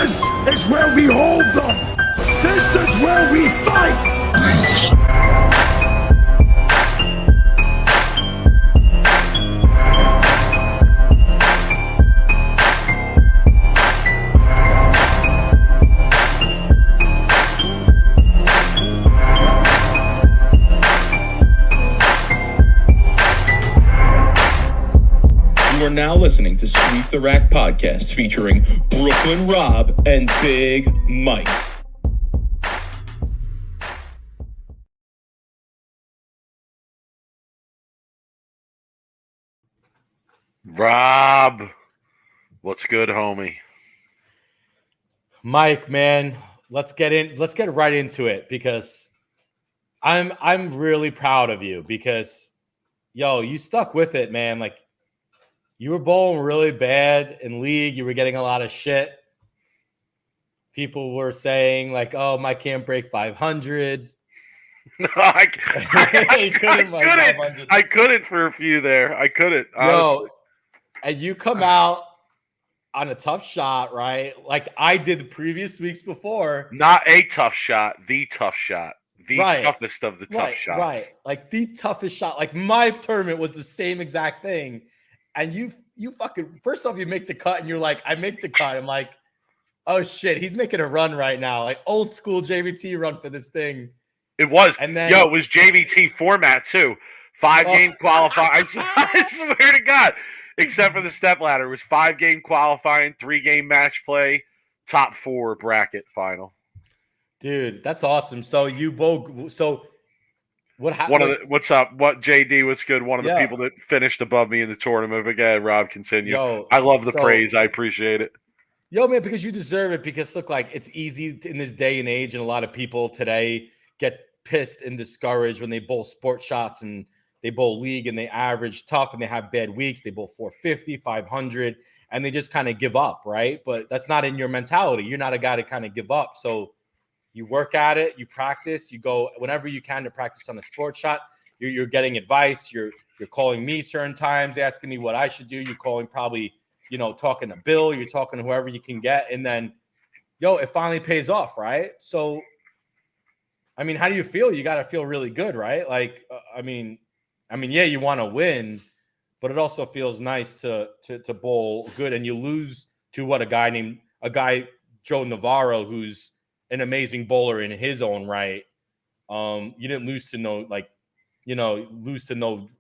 This is where we hold them. This is where we fight. You are now listening to Sweep the Rack podcast featuring Brooklyn Rob and Big Mike. Rob, what's good, homie? Mike, man, let's get right into it because I'm really proud of you because you stuck with it, man. Like, you were bowling really bad in league. You were getting a lot of shit. People were saying, like, oh, Mike can't break 500. No, I couldn't for a few there. I couldn't, honestly. And you come out on a tough shot, right? Like I did the previous weeks before. Not a tough shot, the tough shot. The Right. toughest of the tough shots. Right. Like the toughest shot. Like my tournament was the same exact thing. And you fucking, first off, you make the cut and you're like, I make the cut. I'm like, oh shit, he's making a run right now. Like old school JVT run for this thing. It was. And then, it was JVT format too. 5-game qualifying. I swear to God. Except for the step ladder. It was 5-game qualifying, 3-game match play, top 4 bracket final. Dude, that's awesome. So you both. So what happened? What's up? What JD? What's good? One of the people that finished above me in the tournament. But again, Rob, continue. I love the praise. I appreciate it. Man, because you deserve it. Because look, like it's easy in this day and age, and a lot of people today get pissed and discouraged when they bowl sport shots and they bowl league and they average tough and they have bad weeks. They bowl 450, 500, and they just kind of give up, right? But that's not in your mentality. You're not a guy to kind of give up. So you work at it, you practice, you go whenever you can to practice on a sports shot. You're getting advice. You're calling me certain times, asking me what I should do. You're calling probably, talking to Bill. You're talking to whoever you can get. And then, it finally pays off, right? So, I mean, how do you feel? You got to feel really good, right? Like, yeah, you want to win, but it also feels nice to bowl good. And you lose to a guy Joe Navarro, who's an amazing bowler in his own right. You didn't lose to no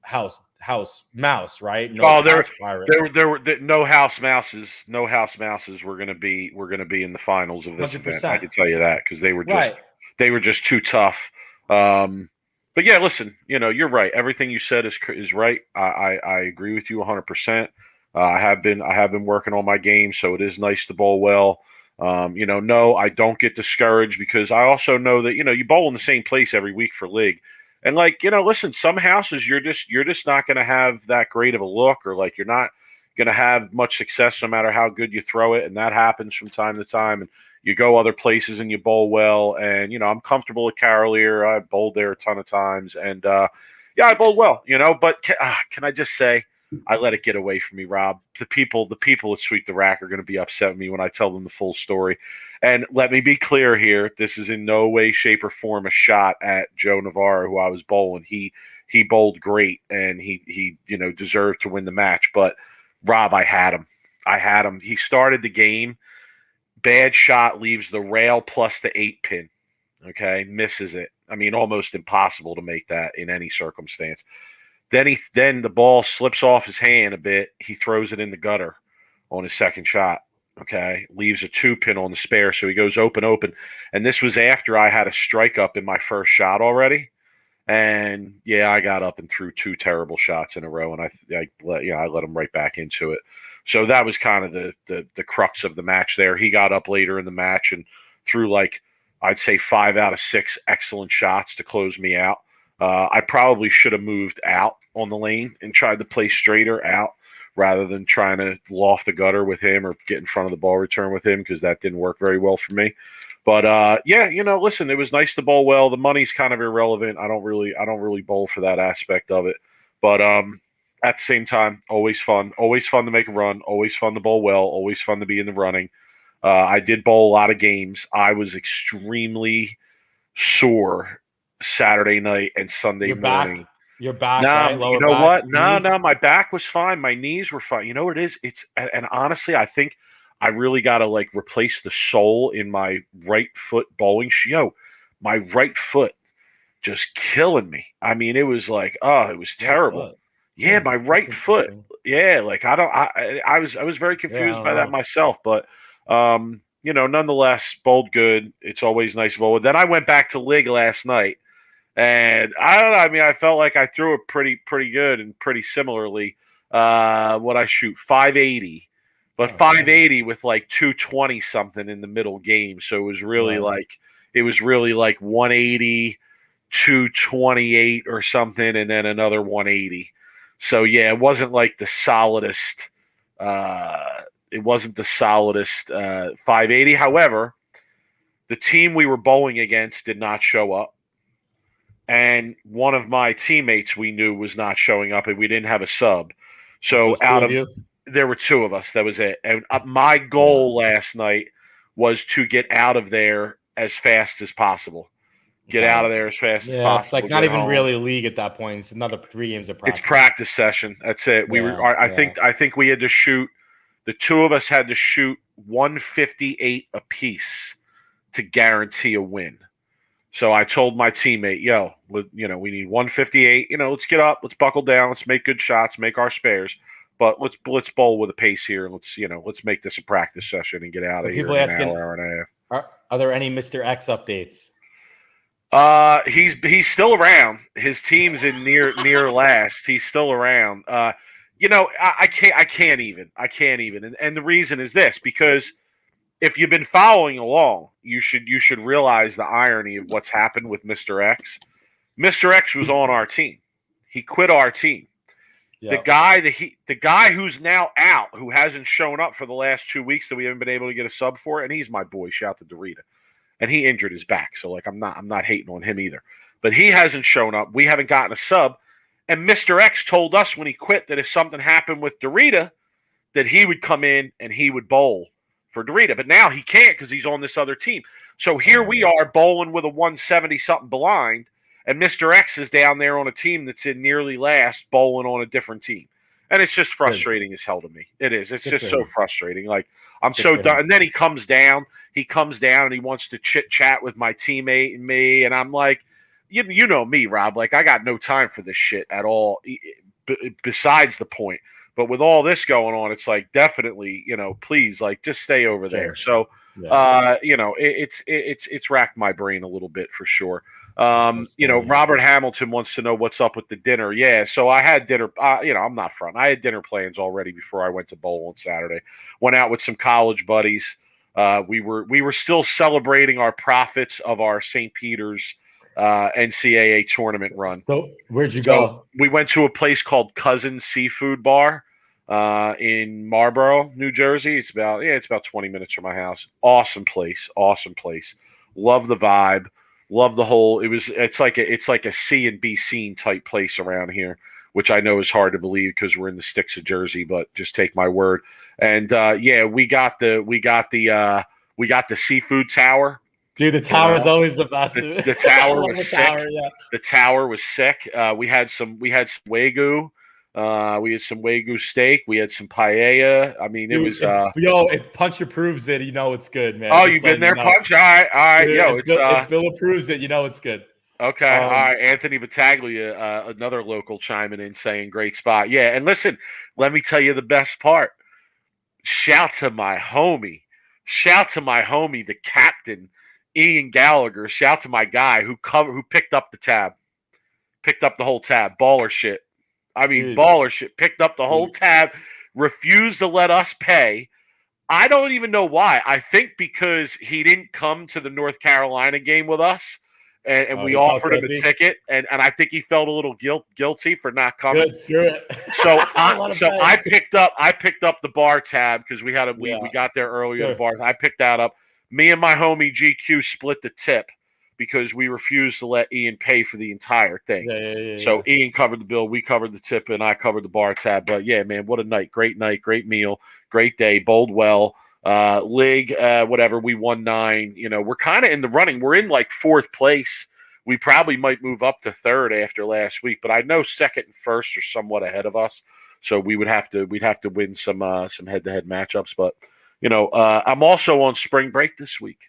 house mouse, right? There were no house mouses. No house mouses were going to be in the finals of this 100%. Event. I can tell you that because they were just too tough. But yeah, listen, you're right. Everything you said is right. I agree with you 100%. I have been working on my game, so it is nice to bowl well. No, I don't get discouraged because I also know that, you bowl in the same place every week for league. And listen, some houses you're just not going to have that great of a look, or like you're not going to have much success no matter how good you throw it. And that happens from time to time. And you go other places and you bowl well. And, I'm comfortable at Carolier. I bowled there a ton of times. And, I bowled well, but can I just say, I let it get away from me, Rob. The people at Sweep the Rack are going to be upset with me when I tell them the full story. And let me be clear here. This is in no way, shape, or form a shot at Joe Navarro, who I was bowling. He bowled great, and he deserved to win the match. But, Rob, I had him. He started the game. Bad shot, leaves the rail plus the 8-pin. Okay, misses it. I mean, almost impossible to make that in any circumstance. Then the ball slips off his hand a bit. He throws it in the gutter on his second shot. Okay, leaves a 2-pin on the spare, so he goes open. And this was after I had a strike up in my first shot already. And yeah, I got up and threw 2 terrible shots in a row, and I let him right back into it. So that was kind of the crux of the match there. He got up later in the match and threw I'd say 5 out of 6 excellent shots to close me out. I probably should have moved out on the lane and tried to play straighter out rather than trying to loft the gutter with him or get in front of the ball return with him, because that didn't work very well for me. But listen, it was nice to bowl well. The money's kind of irrelevant. I don't really bowl for that aspect of it. But at the same time, always fun to make a run, always fun to bowl well, always fun to be in the running. I did bowl a lot of games. I was extremely sore Saturday night and Sunday morning. Your back, Nah, right? Lower you know back, what? No, knees? my back was fine. My knees were fine. You know what it is? And honestly, I think I really got to like replace the sole in my right foot bowling shoe. Yo, my right foot just killing me. I mean, it was like, oh, it was terrible. Yeah, my right foot. Yeah, like I was very confused by that myself, but nonetheless, bowled good. It's always nice to bowl. Then I went back to Lig last night. And I don't know. I mean, I felt like I threw it pretty good and pretty similarly. What I shoot 580, but 580 with like 220 something in the middle game. So it was really like 180, 228 or something, and then another 180. So yeah, it wasn't like the solidest. It wasn't the solidest 580. However, the team we were bowling against did not show up. And one of my teammates we knew was not showing up, and we didn't have a sub. So there were two of us. That was it. And my goal last night was to get out of there as fast as possible. Get out of there as fast as possible. It's like not even really a league at that point. It's another 3 games of practice. It's practice session. That's it. I think we had to shoot. The two of us had to shoot 158 apiece to guarantee a win. So I told my teammate, we need 158. Let's get up, let's buckle down, let's make good shots, make our spares, but let's bowl with a pace here, and let's make this a practice session and get out of here. People asking, hour and a half. Are there any Mr. X updates? He's still around. His team's in near last. He's still around. I can't even. And the reason is this, because if you've been following along, you should realize the irony of what's happened with Mr. X. Mr. X was on our team. He quit our team. Yep. The guy who's now out, who hasn't shown up for the last 2 weeks that we haven't been able to get a sub for, and he's my boy. Shout to Dorita. And he injured his back, so like I'm not hating on him either. But he hasn't shown up. We haven't gotten a sub. And Mr. X told us when he quit that if something happened with Dorita, that he would come in and he would bowl for Dorita. But now he can't because he's on this other team. So here we are bowling with a 170-something blind, and Mr. X is down there on a team that's in nearly last, bowling on a different team. And it's just frustrating as hell to me. It is. It's just so frustrating. Like, I'm so done. And then he comes down and he wants to chit-chat with my teammate and me, and I'm like, you know me, Rob. Like, I got no time for this shit at all, besides the point. But with all this going on, it's like, definitely, please, like, just stay over there. So, it's racked my brain a little bit for sure. Robert Hamilton wants to know what's up with the dinner. Yeah, so I had dinner. I'm not front. I had dinner plans already before I went to bowl on Saturday. Went out with some college buddies. We were still celebrating our profits of our St. Peter's NCAA tournament run. So where'd you go? We went to a place called Cousin Seafood Bar in Marlboro, New Jersey. It's about 20 minutes from my house. Awesome place. Love the vibe. Love the whole. It's like a C and B scene type place around here, which I know is hard to believe because we're in the sticks of Jersey, but just take my word. And we got the seafood tower. Dude, the tower is always the best. The tower was sick. The tower was sick. We had some Wagyu. We had some Wagyu steak. We had some paella. I mean, it was. If Punch approves it, it's good, man. Oh, you've been there, Punch? All right. Dude, if Bill approves it, it's good. Okay. All right. Anthony Battaglia, another local, chiming in saying great spot. Yeah. And listen, let me tell you the best part. Shout to my homie, the captain, Ian Gallagher. Shout to my guy who picked up the tab, picked up the whole tab. Baller shit. I mean, baller shit. Picked up the whole tab, refused to let us pay. I don't even know why. I think because he didn't come to the North Carolina game with us, and we offered him a ticket, and I think he felt a little guilty for not coming. Good, screw it. So I picked up the bar tab because we got there earlier at the bar. I picked that up. Me and my homie GQ split the tip, because we refused to let Ian pay for the entire thing. So Ian covered the bill, we covered the tip, and I covered the bar tab. But yeah, man, what a night. Great meal, great day, bowled well. League, whatever, we won 9. We're kind of in the running. We're in like 4th place. We probably might move up to 3rd after last week, but I know 2nd and 1st are somewhat ahead of us. So we'd have to win some head-to-head matchups. But I'm also on spring break this week.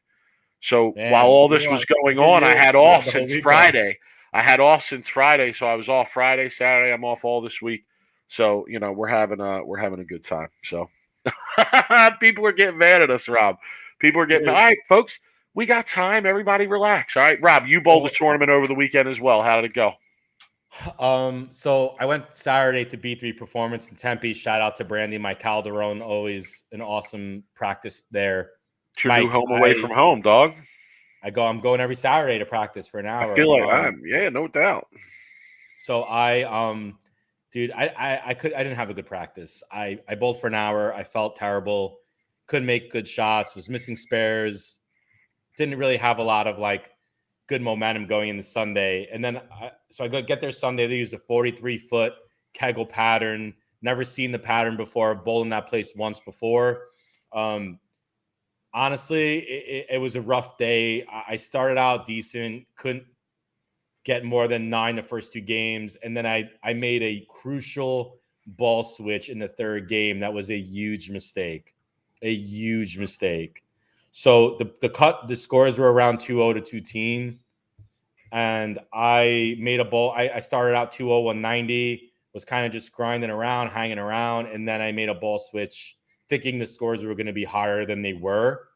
So while all this was going on, I had off since Friday. So I was off Friday, Saturday. I'm off all this week. So we're having a good time. So people are getting mad at us, Rob. People are getting mad. All right, folks, we got time. Everybody relax. All right, Rob, you bowled the tournament over the weekend as well. How did it go? So I went Saturday to B3 Performance in Tempe. Shout out to Brandy, Mike Calderon. Always an awesome practice there. It's your new home away from home, dog. I'm going every Saturday to practice for an hour. I feel like no doubt. So dude, I didn't have a good practice. I bowled for an hour. I felt terrible. Couldn't make good shots. Was missing spares. Didn't really have a lot of like good momentum going into Sunday. And then I get there Sunday. They used a 43-foot kegel pattern. Never seen the pattern before. Bowled in that place once before. Honestly, it was a rough day. I started out decent. Couldn't get more than 9 the first 2 games. And then I made a crucial ball switch in the 3rd game. That was a huge mistake. So the scores were around 2-0 to 2-10. And I made a ball. I started out 2-0, 190, was kind of just grinding around, hanging around. And then I made a ball switch thinking the scores were going to be higher than they were.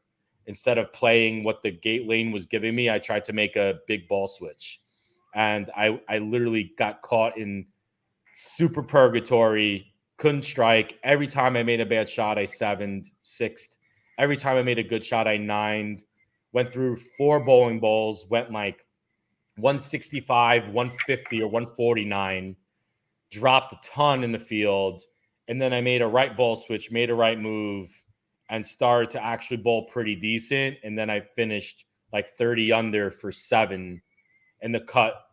Instead of playing what the gate lane was giving me, I tried to make a big ball switch. And I literally got caught in super purgatory, couldn't strike. Every time I made a bad shot, I 7'd, 6'd. Every time I made a good shot, I 9'd. Went through 4 bowling balls, went like 165, 150, or 149. Dropped a ton in the field. And then I made a right ball switch, made a right move, and started to actually bowl pretty decent. And then I finished like 30 under for 7. And the cut,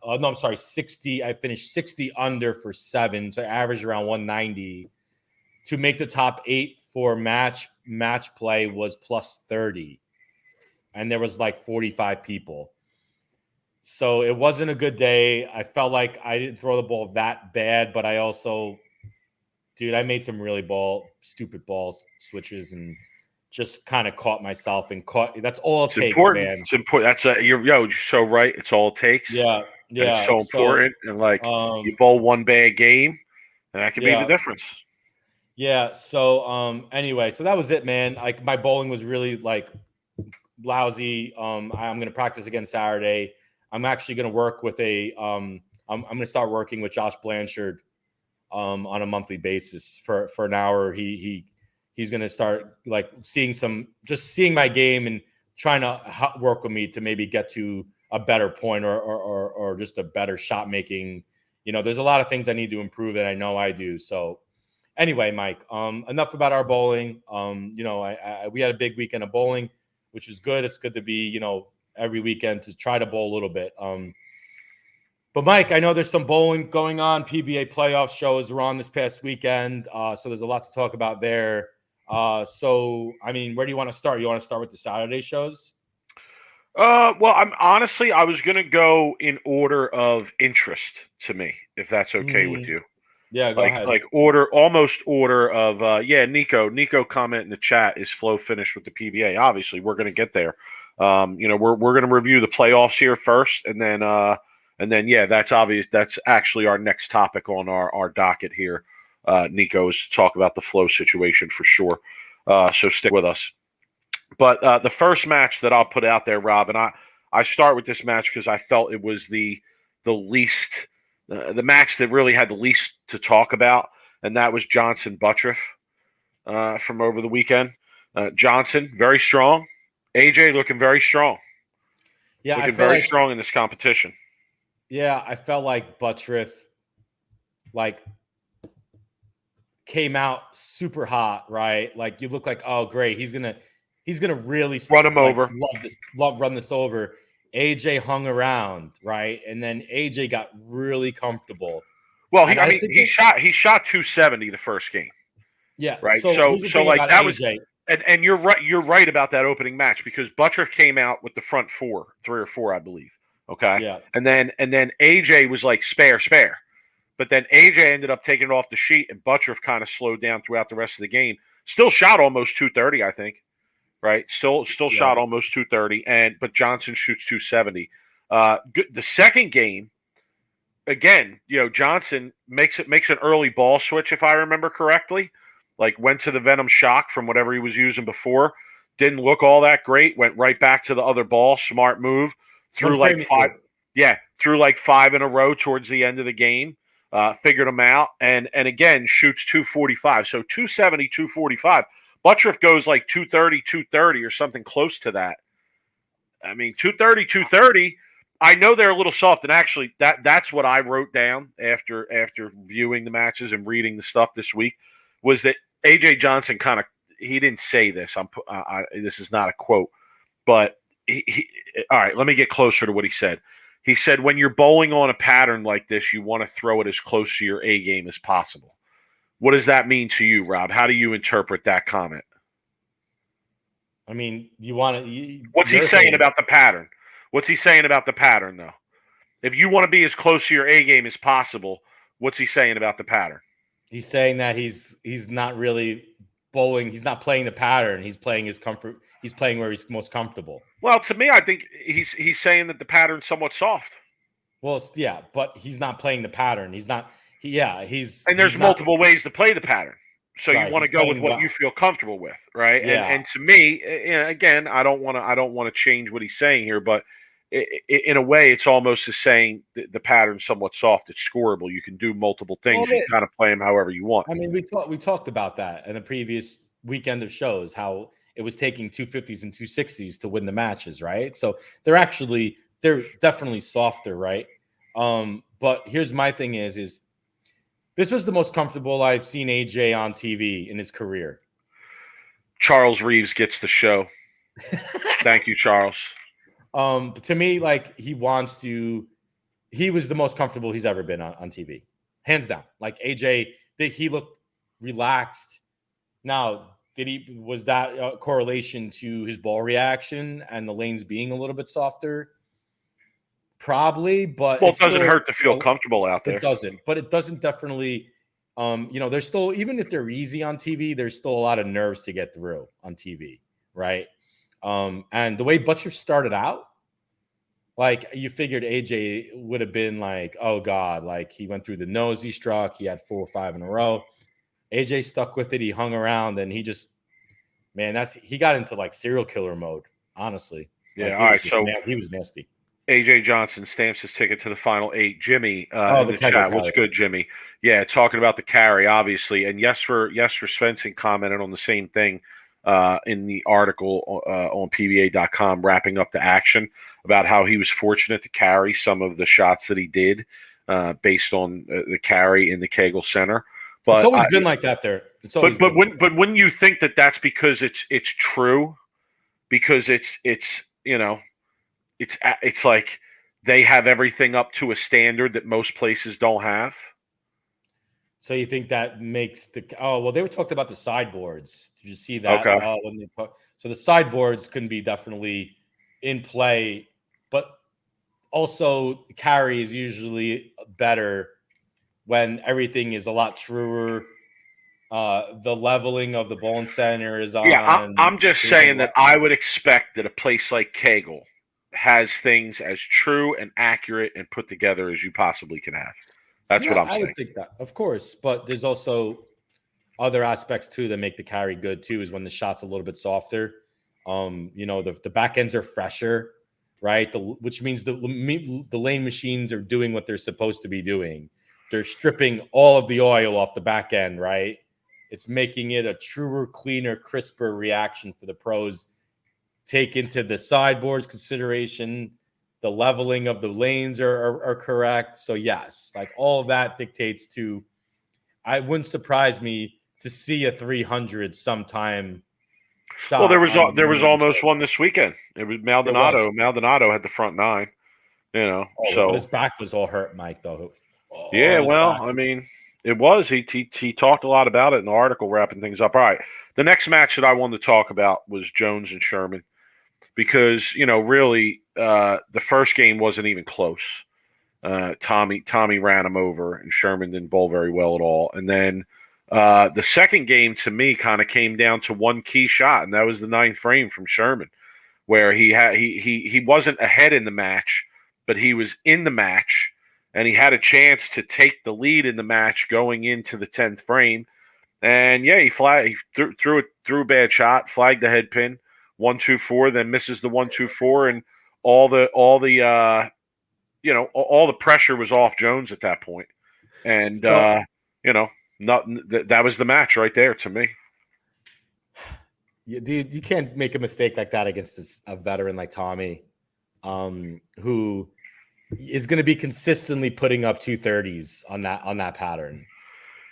60. I finished 60 under for 7. So I averaged around 190. To make the top 8 for match play was plus 30. And there was like 45 people. So it wasn't a good day. I felt like I didn't throw the ball that bad, but I also, dude, I made some really stupid ball switches and just kind of caught myself and that's all it takes, important. Man. It's important. You're so right. It's all it takes. Yeah. It's so important. And like you bowl one bad game, and that can be the difference. Yeah. So anyway, so that was it, man. Like my bowling was really like lousy. I'm going to practice again Saturday. I'm actually going to work with I'm going to start working with Josh Blanchard on a monthly basis for an hour. He's going to start like seeing my game and trying to work with me to maybe get to a better point or just a better shot making. There's a lot of things I need to improve, and I know I do. So anyway, Mike, enough about our bowling. We had a big weekend of bowling, which is good. It's good to be, every weekend to try to bowl a little bit. But Mike, I know there's some bowling going on. PBA Playoff shows were on this past weekend. So there's a lot to talk about there. So, I mean, where do you want to start? You want to start with the Saturday shows? Well, I was going to go in order of interest to me, if that's okay with you. Yeah, go ahead. Like almost order of, Nico comment in the chat is Flo finished with the PBA. Obviously, we're going to get there. We're going to review the playoffs here first, and then, that's obvious. That's actually our next topic on our docket here. Nico is to talk about the Flo situation for sure. So stick with us. But the first match that I'll put out there, Rob, and I start with this match because I felt it was the least, the match that really had the least to talk about, and that was Johnson Buttriff from over the weekend. Johnson, very strong. AJ looking very strong. Yeah, looking very strong in this competition. Yeah, I felt like Buttriff came out super hot, right? Like you look like, oh great, he's gonna really run him over. Run this over. AJ hung around, right? And then AJ got really comfortable. Well, he shot 270 the first game. Yeah, right. So like that was And you're right. You're right about that opening match because Buttrick came out with the front 3 or 4, I believe. Okay. Yeah. And then AJ was like spare. But then AJ ended up taking it off the sheet, and Buttrick kind of slowed down throughout the rest of the game. Still shot almost 230, I think. Right. Still shot almost 230, but Johnson shoots 270. The second game, again, Johnson makes an early ball switch, if I remember correctly. Like went to the Venom Shock from whatever he was using before. Didn't look all that great. Went right back to the other ball. Smart move. Threw like 5. Yeah, threw like 5 in a row towards the end of the game. Figured them out. And again, shoots 245. So 270, 245. Buttrick goes like 230 or something close to that. I mean, 230. I know they're a little soft, and actually, that's what I wrote down after viewing the matches and reading the stuff this week was that AJ Johnson he didn't say this. This is not a quote, but he all right. Let me get closer to what he said. He said, when you're bowling on a pattern like this, you want to throw it as close to your A game as possible. What does that mean to you, Rob? How do you interpret that comment? I mean, you want to. What's he saying about the pattern? What's he saying about the pattern, though? If you want to be as close to your A game as possible, what's he saying about the pattern? He's saying that he's not really bowling. He's not playing the pattern. He's playing his comfort. He's playing where he's most comfortable. Well, to me, I think he's saying that the pattern's somewhat soft. Well, yeah, but he's not playing the pattern. He's not. And there's multiple ways to play the pattern. So right, you want to go with what you feel comfortable with, right? Yeah. And to me, again, I don't want to change what he's saying here, but in a way, it's almost as saying the pattern's somewhat soft. It's scoreable. You can do multiple things. You kind of play them however you want. I mean, we talked about that in a previous weekend of shows, how it was taking 250s and 260s to win the matches, right? So they're definitely softer, right? But here's my thing is this was the most comfortable I've seen AJ on TV in his career. Charles Reeves gets the show. Thank you, Charles. But to me, like he was the most comfortable he's ever been on TV, hands down. Like AJ, he looked relaxed. Now, was that a correlation to his ball reaction and the lanes being a little bit softer? Probably, but it doesn't hurt to feel comfortable out there. It doesn't, but it doesn't definitely. There's still, even if they're easy on TV, there's still a lot of nerves to get through on TV, right? And the way Butcher started out, like you figured AJ would have been like, oh God, like he went through the nose he struck, he had 4 or 5 in a row. AJ stuck with it, he hung around, and he got into like serial killer mode, honestly. Yeah, like, all right. So he was nasty. AJ Johnson stamps his ticket to the final 8. Jimmy in the chat. What's good, Jimmy? Yeah, talking about the carry, obviously. And Jesper Svensson commented on the same thing in the article on PBA.com, wrapping up the action, about how he was fortunate to carry some of the shots that he did based on the carry in the Kegel Center. But it's always been like that there. But wouldn't you think that that's because it's true? Because it's It's like they have everything up to a standard that most places don't have. So you think that makes they were talking about the sideboards. Did you see that? Okay. So the sideboards can be definitely in play, but also carry is usually better when everything is a lot truer. The leveling of the ball center is on. Yeah, I'm just saying that I would expect that a place like Kegel has things as true and accurate and put together as you possibly can have. That's what I'm saying. I would think that, of course, but there's also other aspects too that make the carry good too, is when the shot's a little bit softer. The back ends are fresher, right? Which means the lane machines are doing what they're supposed to be doing. They're stripping all of the oil off the back end, right? It's making it a truer, cleaner, crisper reaction for the pros. Take into the sideboards consideration, the leveling of the lanes are correct. So yes, like all of that dictates to, I wouldn't surprise me to see a 300 sometime shot. Well, there was almost one this weekend. It was Maldonado. Maldonado had the front 9, so his back was all hurt, Mike, though. Yeah, well, back. I mean, It was. He talked a lot about it in the article, wrapping things up. All right. The next match that I wanted to talk about was Jones and Sherman because, really, the first game wasn't even close. Tommy ran him over, and Sherman didn't bowl very well at all. And then the second game, to me, kind of came down to one key shot, and that was the ninth frame from Sherman, where he wasn't ahead in the match, but he was in the match. And he had a chance to take the lead in the match going into the 10th frame. And yeah, he threw a bad shot, flagged the head pin, 1-2-4, then misses the 1-2-4, and all the pressure was off Jones at that point. And that was the match right there to me. Yeah, dude, you can't make a mistake like that against a veteran like Tommy, who is going to be consistently putting up 230s on that pattern.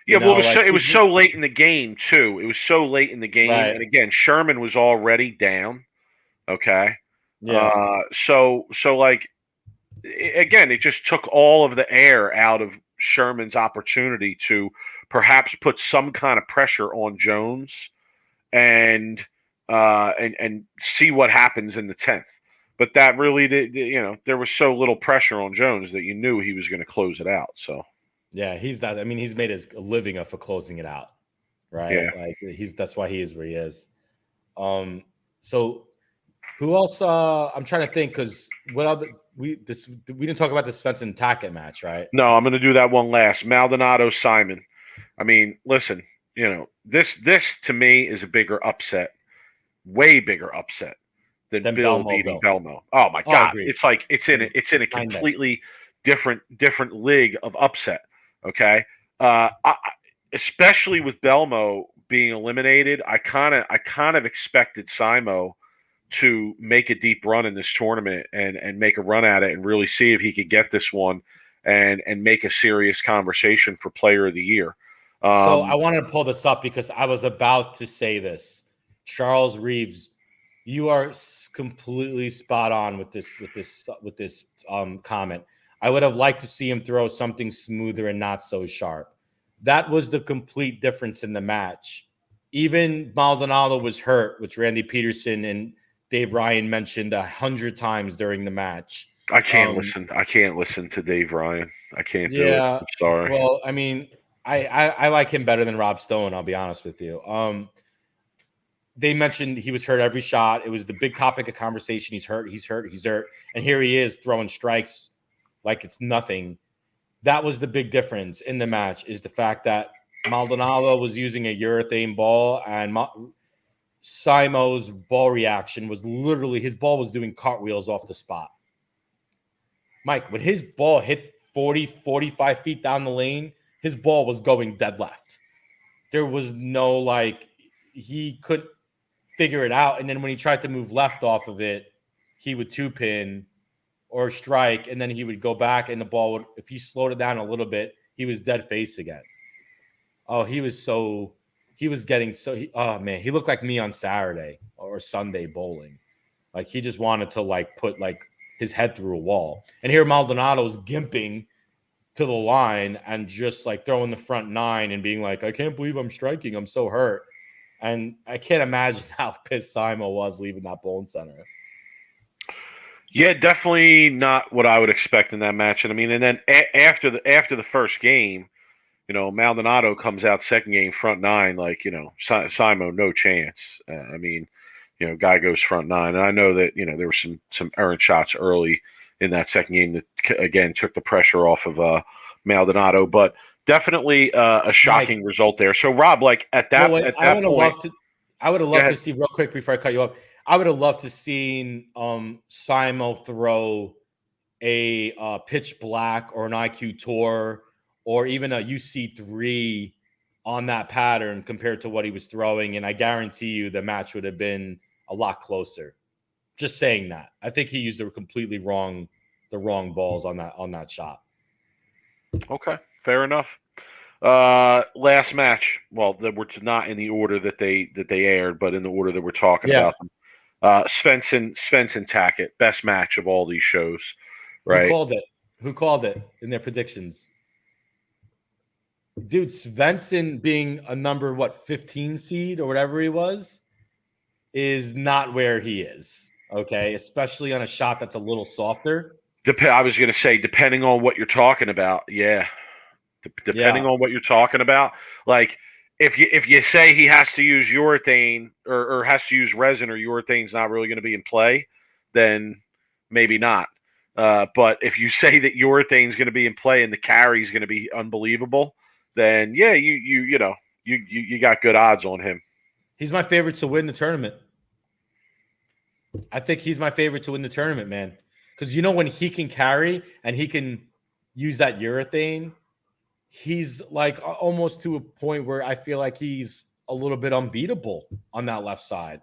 Yeah, it was so late in the game too. It was so late in the game, right. And again, Sherman was already down. Okay, yeah. Again, it just took all of the air out of Sherman's opportunity to perhaps put some kind of pressure on Jones, and see what happens in the 10th. But that really did, there was so little pressure on Jones that you knew he was going to close it out. So, yeah, he's made his living up for closing it out, right? Yeah. Like that's why he is where he is. So who else? I'm trying to think because we didn't talk about the Svensson Tackett match, right? No, I'm going to do that one last. Maldonado Simon. I mean, listen, this to me is a bigger upset, way bigger upset. Than Bill beating Belmo. Oh my God! It's like it's in a completely different league of upset. Okay, especially with Belmo being eliminated, I kind of expected Simo to make a deep run in this tournament and make a run at it and really see if he could get this one and make a serious conversation for Player of the Year. So I wanted to pull this up because I was about to say this. Charles Reeves. You are completely spot on with this comment. I would have liked to see him throw something smoother and not so sharp. That was the complete difference in the match. Even Maldonado was hurt, which Randy Peterson and Dave Ryan mentioned 100 times during the match. I can't listen. I can't listen to Dave Ryan. I can't do it. I'm sorry. Well, I mean, I like him better than Rob Stone. I'll be honest with you. They mentioned he was hurt every shot. It was the big topic of conversation. He's hurt. And here he is throwing strikes like it's nothing. That was the big difference in the match is the fact that Maldonado was using a urethane ball and Simo's ball reaction was literally his ball was doing cartwheels off the spot. Mike, when his ball hit 40, 45 feet down the lane, his ball was going dead left. There was no he couldn't figure it out. And then when he tried to move left off of it, he would two pin or strike, and then he would go back and the ball would, if he slowed it down a little bit, he was dead face again. Oh, he was getting he looked like me on Saturday or Sunday bowling. Like he just wanted to put his head through a wall. And here Maldonado's gimping to the line and just throwing the front nine and being like, I can't believe I'm striking. I'm so hurt. And I can't imagine how pissed Simo was leaving that bowling center. Yeah, definitely not what I would expect in that match. And I mean, and then after the first game, Maldonado comes out second game front nine, Simo, no chance. I mean, guy goes front nine, and I know that there were some errant shots early in that second game that again took the pressure off of Maldonado, but definely a shocking result there. So Rob, at that point, I would have loved to see real quick before I cut you off. I would have loved to seen Simo throw a pitch black or an IQ tour or even a UC3 on that pattern compared to what he was throwing, and I guarantee you the match would have been a lot closer. Just saying that. I think he used the wrong balls on that shot. Okay, fair enough. Last match. Well, that were not in the order that they aired, but in the order that we're talking about them. Svensson Tackett, best match of all these shows, right? Who called it in their predictions? Dude, Svensson being a number 15 seed or whatever he was is not where he is. Okay, especially on a shot that's a little softer. I was going to say, depending on what you're talking about, yeah. Depending on what you're talking about, like if you say he has to use urethane or has to use resin or urethane's not really going to be in play, then maybe not. But if you say that urethane's going to be in play and the carry's going to be unbelievable, then yeah, you got good odds on him. He's my favorite to win the tournament. I think he's my favorite to win the tournament, man. Because when he can carry and he can use that urethane, he's like almost to a point where I feel like he's a little bit unbeatable on that left side.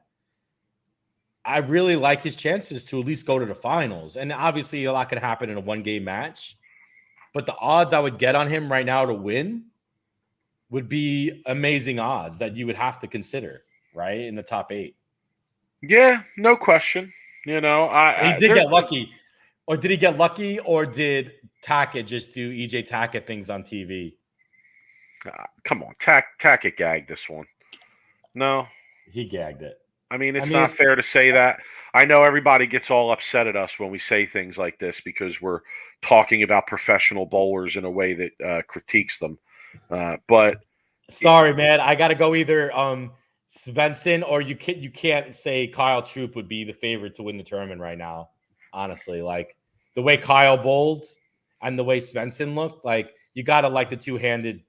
I really like his chances to at least go to the finals. And obviously a lot can happen in a one-game match. But the odds I would get on him right now to win would be amazing odds that you would have to consider, right? In the top 8. Yeah, no question. He did get lucky. Or did he get lucky, or did Tackett just do EJ Tackett things on TV? Come on, Tackett gagged this one. No, he gagged it. I mean, it's not fair to say that. I know everybody gets all upset at us when we say things like this because we're talking about professional bowlers in a way that critiques them. But sorry, man, I got to go either Svensson or you can't say Kyle Troop would be the favorite to win the tournament right now. Honestly, like the way Kyle bowled and the way Svensson looked, like you gotta like the two-handed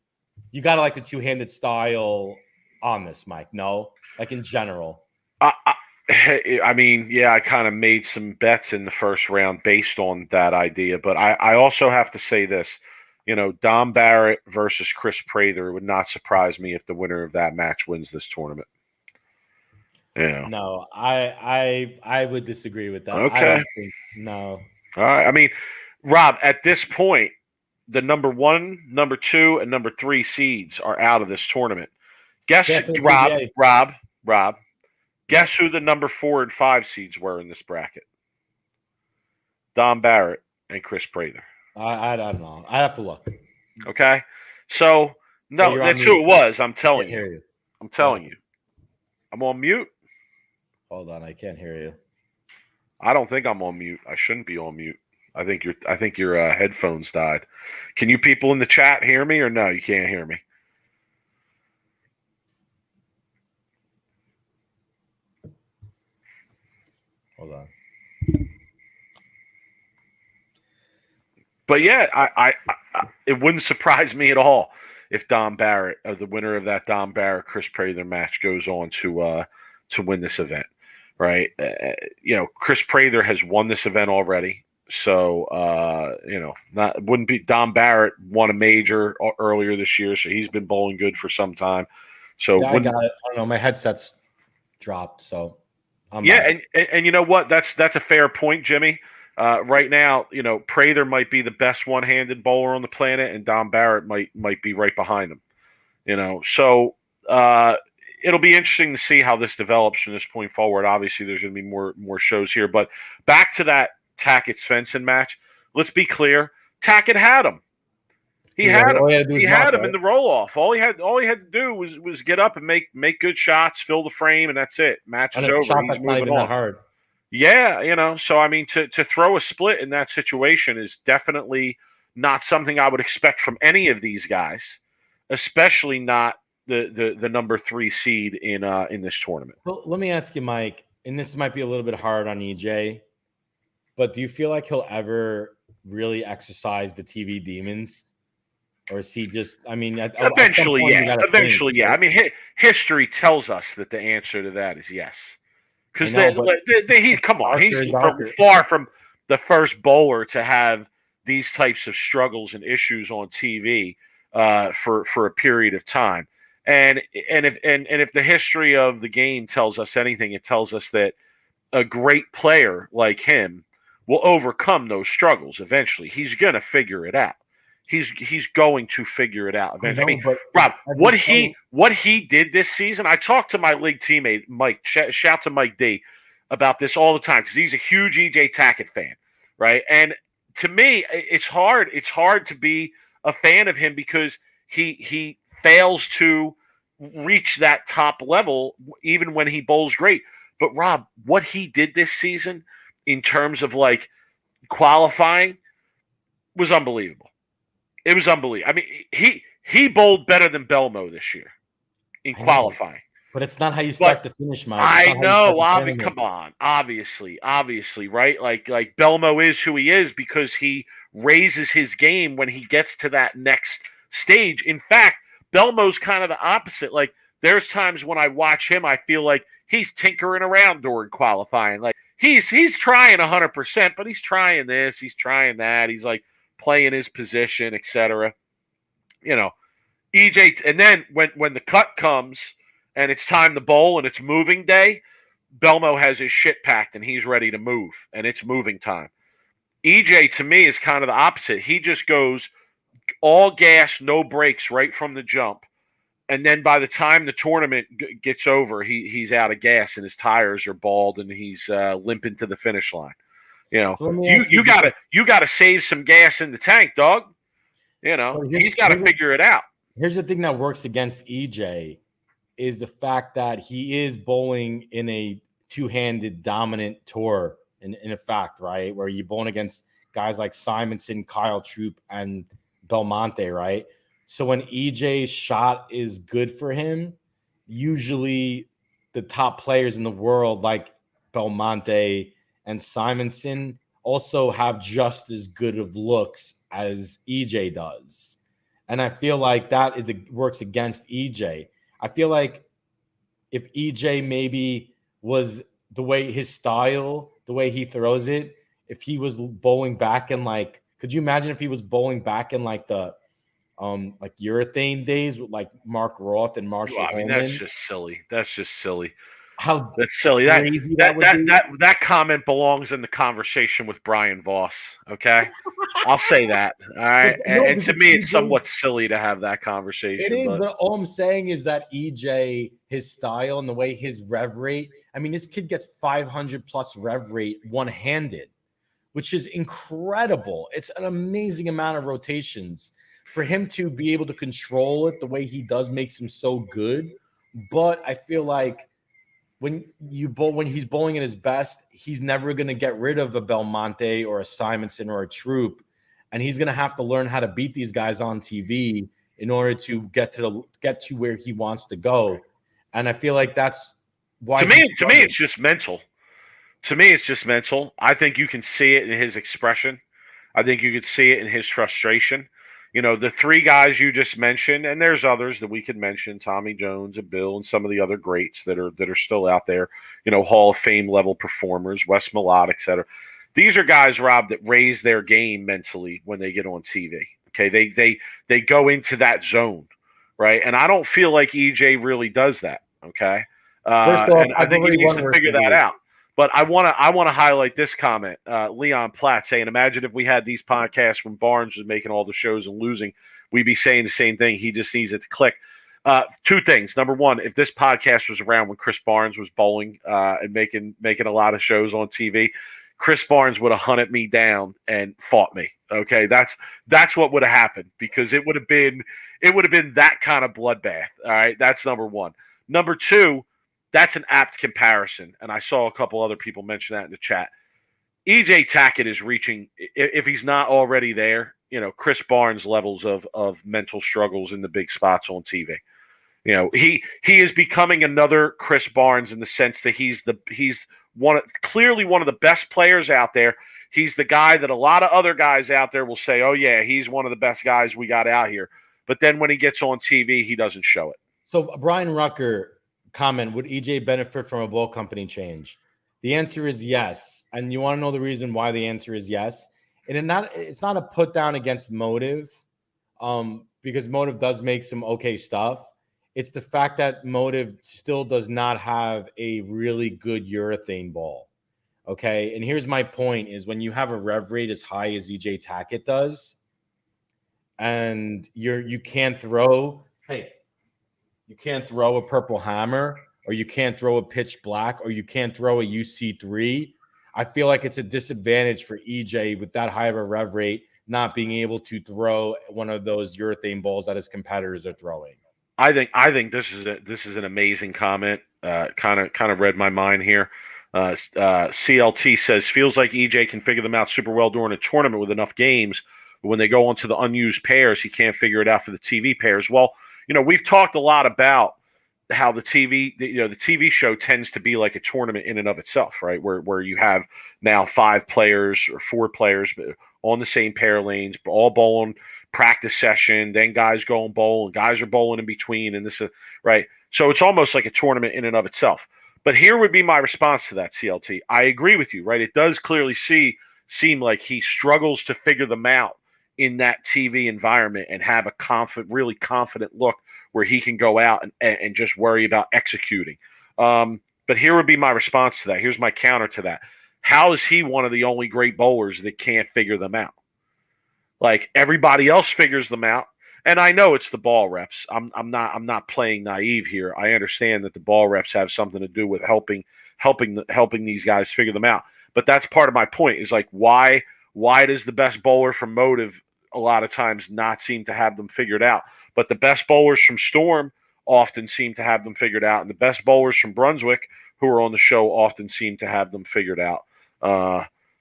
style on this, Mike. No, like in general. I mean, yeah, I kind of made some bets in the first round based on that idea, but I also have to say this. Dom Barrett versus Chris Prather would not surprise me if the winner of that match wins this tournament. Yeah. No, I would disagree with that. Okay. No. All right. I mean, Rob, at this point, the number 1, number 2, and number 3 seeds are out of this tournament. Guess, Rob, guess who the number 4 and 5 seeds were in this bracket? Dom Barrett and Chris Prather. I don't know. I have to look. Okay. So, no, that's who it was. I'm telling you. I'm telling you. I'm on mute. Hold on, I can't hear you. I don't think I'm on mute. I shouldn't be on mute. I think your headphones died. Can you people in the chat hear me or no? You can't hear me. Hold on. But yeah, I it wouldn't surprise me at all if Dom Barrett, the winner of that Dom Barrett Chris Prather match, goes on to win this event. Right, Chris Prather has won this event already, so wouldn't be. Dom Barrett won a major earlier this year, so he's been bowling good for some time. So yeah, I got it. I don't know, my headset's dropped, so and you know what? That's a fair point, Jimmy. Right now, Prather might be the best one-handed bowler on the planet, and Dom Barrett might be right behind him. So. It'll be interesting to see how this develops from this point forward. Obviously, there's going to be more shows here. But back to that Tackett-Svensson match. Let's be clear. Tackett had him. He had him in the roll-off. All he had to do was get up and make good shots, fill the frame, and that's it. Match is over. He's moving on. Hard. Yeah, so I mean, to throw a split in that situation is definitely not something I would expect from any of these guys, especially not the number 3 seed in this tournament. Well, let me ask you, Mike, and this might be a little bit hard on EJ, but do you feel like he'll ever really exercise the TV demons? Or is he just, I mean, eventually, yeah. I mean, history tells us that the answer to that is yes. Because he's far from the first bowler to have these types of struggles and issues on TV for a period of time. And if the history of the game tells us anything, it tells us that a great player like him will overcome those struggles eventually. He's going to figure it out. He's going to figure it out eventually. Rob, what he did this season, I talked to my league teammate Mike. Shout to Mike D about this all the time because he's a huge EJ Tackett fan, right? And to me, it's hard to be a fan of him because he fails to reach that top level even when he bowls great. But Rob, what he did this season in terms of like qualifying was unbelievable. It was unbelievable. I mean, he bowled better than Belmo this year in qualifying. But it's not how you start the finish, Mike. I know. Come on. Obviously, right? Like Belmo is who he is because he raises his game when he gets to that next stage. In fact, Belmo's kind of the opposite. Like there's times when I watch him, I feel like he's tinkering around during qualifying. Like he's trying 100%, but he's trying this, he's trying that. He's like playing his position, etc. You know, EJ. And then when the cut comes and it's time to bowl and it's moving day, Belmo has his shit packed and he's ready to move and it's moving time. EJ to me is kind of the opposite. He just goes all gas, no brakes right from the jump. And then by the time the tournament gets over, he's out of gas and his tires are bald and he's limping to the finish line. You know, so you gotta save some gas in the tank, dog. You know, he's got to figure it out. Here's the thing that works against EJ is the fact that he is bowling in a two-handed dominant tour. In a fact, right, where you're bowling against guys like Simonson, Kyle Troop, and Belmonte, right? So when EJ's shot is good for him, usually the top players in the world like Belmonte and Simonson also have just as good of looks as EJ does. And I feel like that works against EJ. I feel like if EJ maybe was the way his style, the way he throws it, if he was bowling back in like, could you imagine if he was bowling back in like the like urethane days with like Mark Roth and Marshall Holman? That's just silly. That's silly. That comment belongs in the conversation with Brian Voss. Okay, I'll say that. All right, and to me, it's somewhat silly to have that conversation. It is, but all I'm saying is that EJ, his style and the way his rev rate. I mean, this kid gets 500 plus rev rate one-handed, which is incredible. It's an amazing amount of rotations. For him to be able to control it the way he does makes him so good. But I feel like when he's bowling at his best, he's never going to get rid of a Belmonte or a Simonson or a Troop, and he's going to have to learn how to beat these guys on TV in order to get to where he wants to go. And I feel like that's why. To me, it's just mental. To me, it's just mental. I think you can see it in his expression. I think you could see it in his frustration. You know, the three guys you just mentioned, and there's others that we could mention, Tommy Jones and Bill and some of the other greats that are still out there, you know, Hall of Fame level performers, Wes Malott, et cetera. These are guys, Rob, that raise their game mentally when they get on TV. Okay, they go into that zone, right? And I don't feel like EJ really does that. Okay, first off, I think he needs to figure that out. But I want to highlight this comment. Leon Platt saying, imagine if we had these podcasts when Barnes was making all the shows and losing, we'd be saying the same thing. He just needs it to click. Two things. Number one, if this podcast was around when Chris Barnes was bowling and making a lot of shows on TV, Chris Barnes would have hunted me down and fought me. Okay, that's what would have happened because it would have been that kind of bloodbath. All right, that's number one. Number two, that's an apt comparison, and I saw a couple other people mention that in the chat. EJ Tackett is reaching, if he's not already there, you know, Chris Barnes levels of mental struggles in the big spots on TV. You know, he is becoming another Chris Barnes in the sense that he's clearly one of the best players out there. He's the guy that a lot of other guys out there will say, oh yeah, he's one of the best guys we got out here. But then when he gets on TV, he doesn't show it. So Brian Rucker comment, would EJ benefit from a bowl company change? The answer is yes. And you want to know the reason why the answer is yes? And it's not a put down against Motive, because Motive does make some okay stuff. It's the fact that Motive still does not have a really good urethane ball. Okay. And here's my point is when you have a rev rate as high as EJ Tackett does, and you can't throw a purple hammer, or you can't throw a pitch black, or you can't throw a UC3. I feel like it's a disadvantage for EJ with that high of a rev rate not being able to throw one of those urethane balls that his competitors are throwing. I think this is an amazing comment. Kind of read my mind here. CLT says feels like EJ can figure them out super well during a tournament with enough games, but when they go onto the unused pairs, he can't figure it out for the TV pairs. Well, we've talked a lot about how the TV show tends to be like a tournament in and of itself, right? Where you have now 5 players or 4 players on the same pair lanes, all bowling practice session, then guys go and bowl, and guys are bowling in between, and this, right? So it's almost like a tournament in and of itself. But here would be my response to that, CLT. I agree with you, right? It does clearly seem like he struggles to figure them out in that TV environment and have a really confident look where he can go out and just worry about executing. But here would be my response to that. Here's my counter to that. How is he one of the only great bowlers that can't figure them out? Like everybody else figures them out. And I know it's the ball reps. I'm not playing naive here. I understand that the ball reps have something to do with helping these guys figure them out. But that's part of my point is like why does the best bowler from Motive a lot of times not seem to have them figured out? But the best bowlers from Storm often seem to have them figured out. And the best bowlers from Brunswick who are on the show often seem to have them figured out.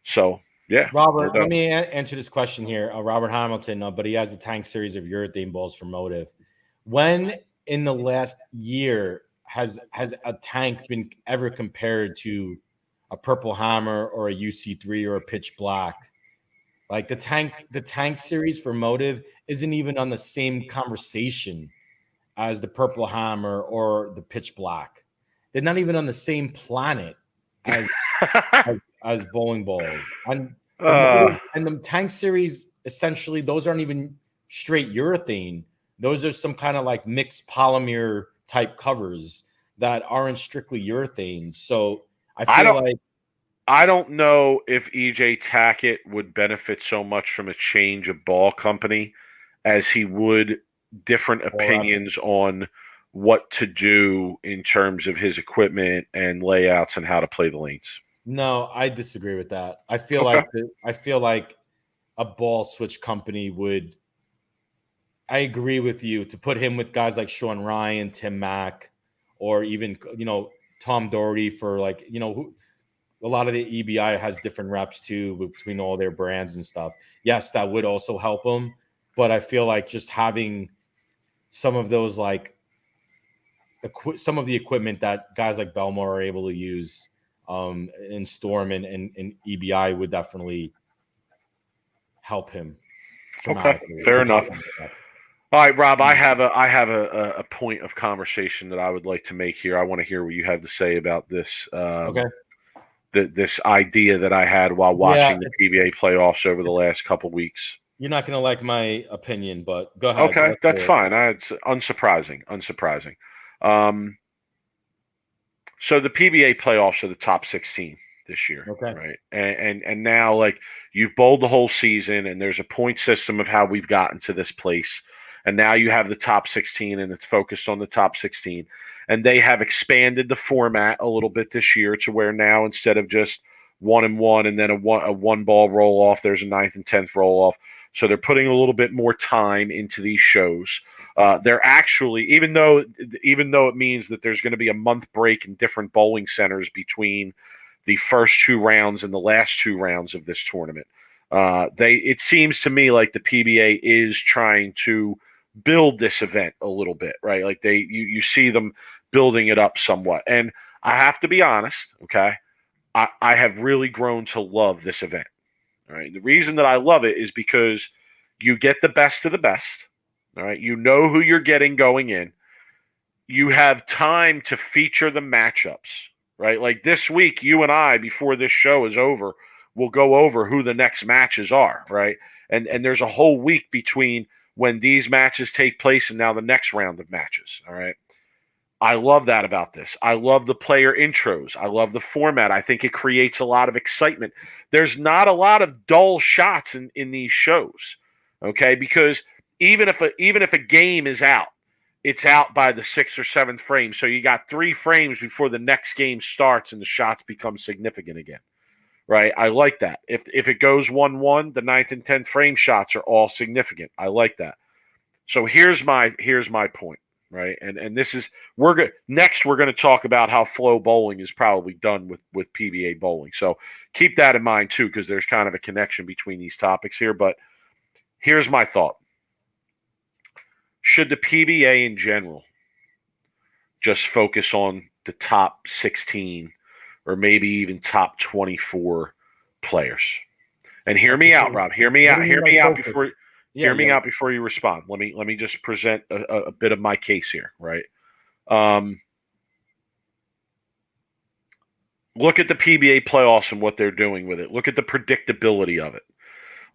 So yeah. Robert, let me answer this question here. Robert Hamilton, but he has the Tank series of urethane balls for Motive. When in the last year has a Tank been ever compared to a Purple Hammer or a UC3 or a Pitch Black? Like the Tank series for Motive isn't even on the same conversation as the Purple Hammer or the Pitch Black. They're not even on the same planet as as bowling balls. And the Tank series, essentially, those aren't even straight urethane. Those are some kind of like mixed polymer type covers that aren't strictly urethane. So I don't know if EJ Tackett would benefit so much from a change of ball company as he would different opinions on what to do in terms of his equipment and layouts and how to play the lanes. No, I disagree with that. I feel like a ball switch company would. I agree with you to put him with guys like Sean Ryan, Tim Mack, or even Tom Doherty for a lot of the EBI has different reps too between all their brands and stuff. Yes, that would also help them, but I feel like just having some of those some of the equipment that guys like Belmore are able to use in Storm and EBI would definitely help him. Okay, fair enough. All right, Rob, I have a point of conversation that I would like to make here. I want to hear what you have to say about this. Okay. This idea that I had while watching the PBA playoffs over the last couple weeks. You're not going to like my opinion, but go ahead. Okay, that's fine. It's unsurprising. So the PBA playoffs are the top 16 this year, okay, right? And now, like, you've bowled the whole season, and there's a point system of how we've gotten to this place. And now you have the top 16, and it's focused on the top 16. And they have expanded the format a little bit this year to where now instead of just 1-1 and then a one ball roll off, there's a 9th and 10th roll off. So they're putting a little bit more time into these shows. They're actually, even though it means that there's going to be a month break in different bowling centers between the first 2 rounds and the last 2 rounds of this tournament, it seems to me like the PBA is trying to build this event a little bit, right? Like you see them building it up somewhat. And I have to be honest, okay, I have really grown to love this event. All right. The reason that I love it is because you get the best of the best. All right. You know who you're getting going in. You have time to feature the matchups, right? Like this week, you and I, before this show is over, will go over who the next matches are, right? And there's a whole week between when these matches take place and now the next round of matches, all right? I love that about this. I love the player intros. I love the format. I think it creates a lot of excitement. There's not a lot of dull shots in these shows, okay? Because even if a game is out, it's out by the 6th or 7th frame. So you got 3 frames before the next game starts and the shots become significant again, right? I like that. If it goes 1-1, the 9th and 10th frame shots are all significant. I like that. So here's my point, right? And this is we're going to talk about how flow bowling is probably done with PBA bowling. So keep that in mind too, because there's kind of a connection between these topics here. But here's my thought: should the PBA in general just focus on the top 16 or maybe even top 24 players? And hear me out, Rob. Hear me out before you respond. Let me just present a bit of my case here, right? Look at the PBA playoffs and what they're doing with it. Look at the predictability of it.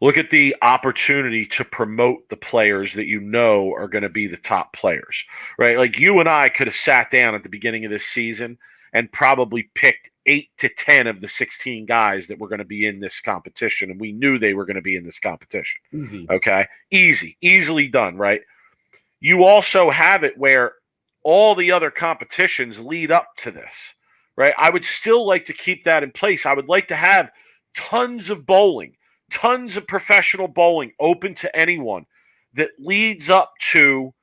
Look at the opportunity to promote the players that you know are going to be the top players, right? Like you and I could have sat down at the beginning of this season and probably picked 8 to 10 of the 16 guys that were going to be in this competition, and we knew they were going to be in this competition. Easy. Okay? Easily done, right? You also have it where all the other competitions lead up to this, right? I would still like to keep that in place. I would like to have tons of bowling, tons of professional bowling open to anyone that leads up to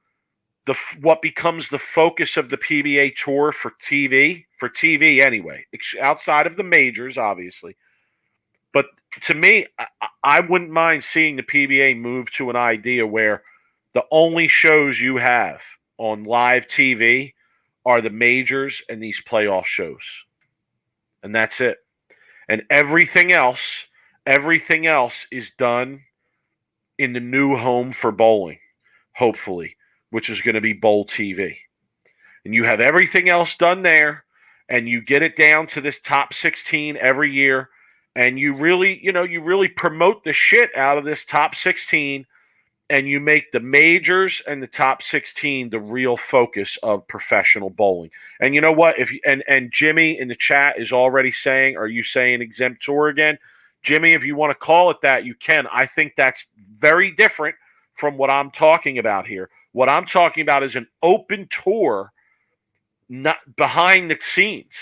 what becomes the focus of the PBA tour for TV anyway, outside of the majors, obviously. But to me, I wouldn't mind seeing the PBA move to an idea where the only shows you have on live TV are the majors and these playoff shows. And that's it. And everything else is done in the new home for bowling, hopefully, which is going to be BowlTV. And you have everything else done there, and you get it down to this top 16 every year, and you really promote the shit out of this top 16, and you make the majors and the top 16 the real focus of professional bowling. And you know what? And Jimmy in the chat is already saying, are you saying exempt tour again? Jimmy, if you want to call it that, you can. I think that's very different from what I'm talking about here. What I'm talking about is an open tour, not behind the scenes,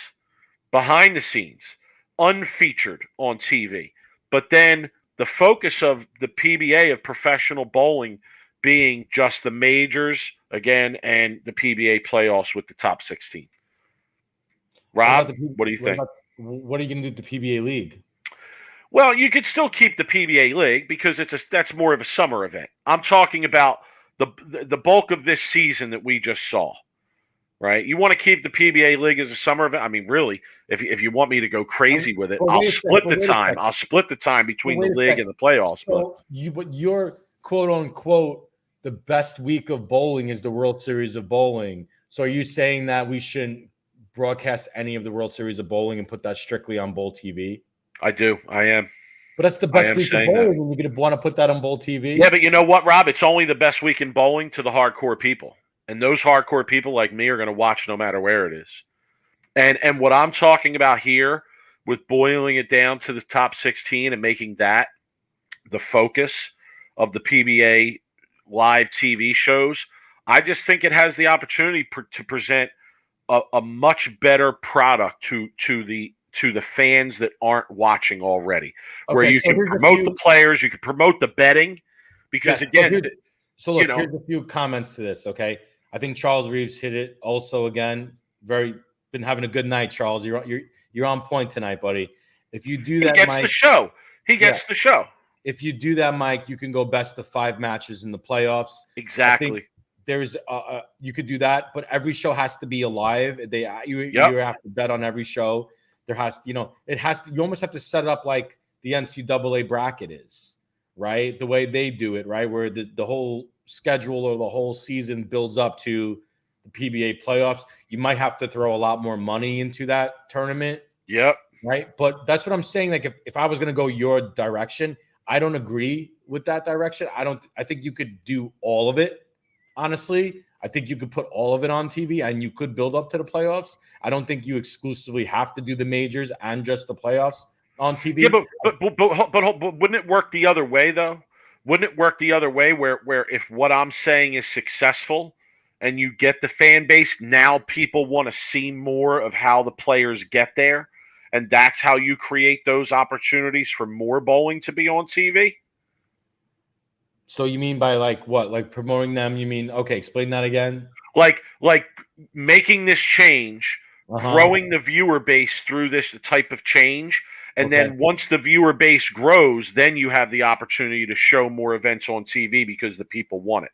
unfeatured on TV. But then the focus of the PBA of professional bowling being just the majors again and the PBA playoffs with the top 16. Rob, what do you think? What are you going to do with the PBA league? Well, you could still keep the PBA league because that's more of a summer event. I'm talking about the bulk of this season that we just saw, right? You want to keep the PBA league as a summer event? I mean, really, if you want me to go crazy with it, I'll split the time. I'll split the time between the league and the playoffs. So but your quote unquote the best week of bowling is the World Series of Bowling. So are you saying that we shouldn't broadcast any of the World Series of Bowling and put that strictly on BowlTV? I do. I am. But that's the best week of bowling. You're going to want to put that on BowlTV? Yeah, but you know what, Rob? It's only the best week in bowling to the hardcore people. And those hardcore people like me are going to watch no matter where it is. And what I'm talking about here with boiling it down to the top 16 and making that the focus of the PBA live TV shows, I just think it has the opportunity to present a much better product to the fans that aren't watching already, where you can promote the players, you can promote the betting, because again, here's a few comments to this. Okay, I think Charles Reeves hit it also again. Been having a good night, Charles. You're on point tonight, buddy. If you do that, he gets the show. He gets the show. If you do that, Mike, you can go best of 5 matches in the playoffs. Exactly. There's you could do that, but every show has to be alive. You have to bet on every show. There has to, it has to, you almost have to set it up like the NCAA bracket is, right? The way they do it, right? Where the whole schedule or the whole season builds up to the PBA playoffs. You might have to throw a lot more money into that tournament. Yep. Right. But that's what I'm saying. Like if I was going to go your direction, I don't agree with that direction. I think you could do all of it. Honestly, I think you could put all of it on TV and you could build up to the playoffs. I don't think you exclusively have to do the majors and just the playoffs on TV. Yeah, but wouldn't it work the other way though? Wouldn't it work the other way where if what I'm saying is successful and you get the fan base, now people want to see more of how the players get there, and that's how you create those opportunities for more bowling to be on TV. So you mean by like what? Like promoting them? You mean, okay, explain that again. Like making this change, growing the viewer base through this type of change. And then once the viewer base grows, then you have the opportunity to show more events on TV because the people want it.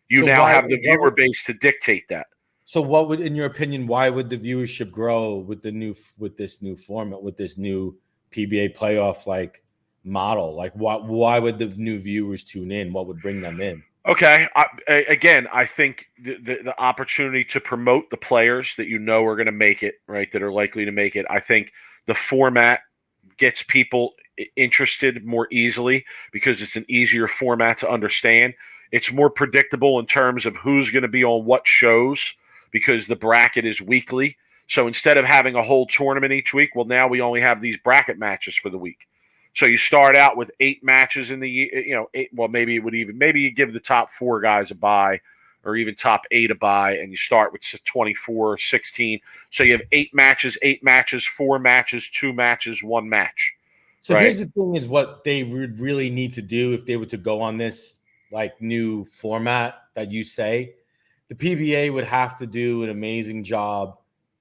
You now have the viewer base to dictate that. So what would, in your opinion, why would the viewership grow with this new format, with this new PBA playoff like model? Like why would the new viewers tune in? What would bring them in? Okay. I think the opportunity to promote the players that you know are going to make it, right, that are likely to make it. I think the format gets people interested more easily because it's an easier format to understand. It's more predictable in terms of who's going to be on what shows because the bracket is weekly. So instead of having a whole tournament each week, well, now we only have these bracket matches for the week. So you start out with 8 matches in the year, 8. Well, maybe you give the top 4 guys a bye, or even top 8 a bye, and you start with 24, 16. So you have 8 matches, 4 matches, 2 matches, 1 match. So here's the thing: is what they would really need to do if they were to go on this like new format that you say. The PBA would have to do an amazing job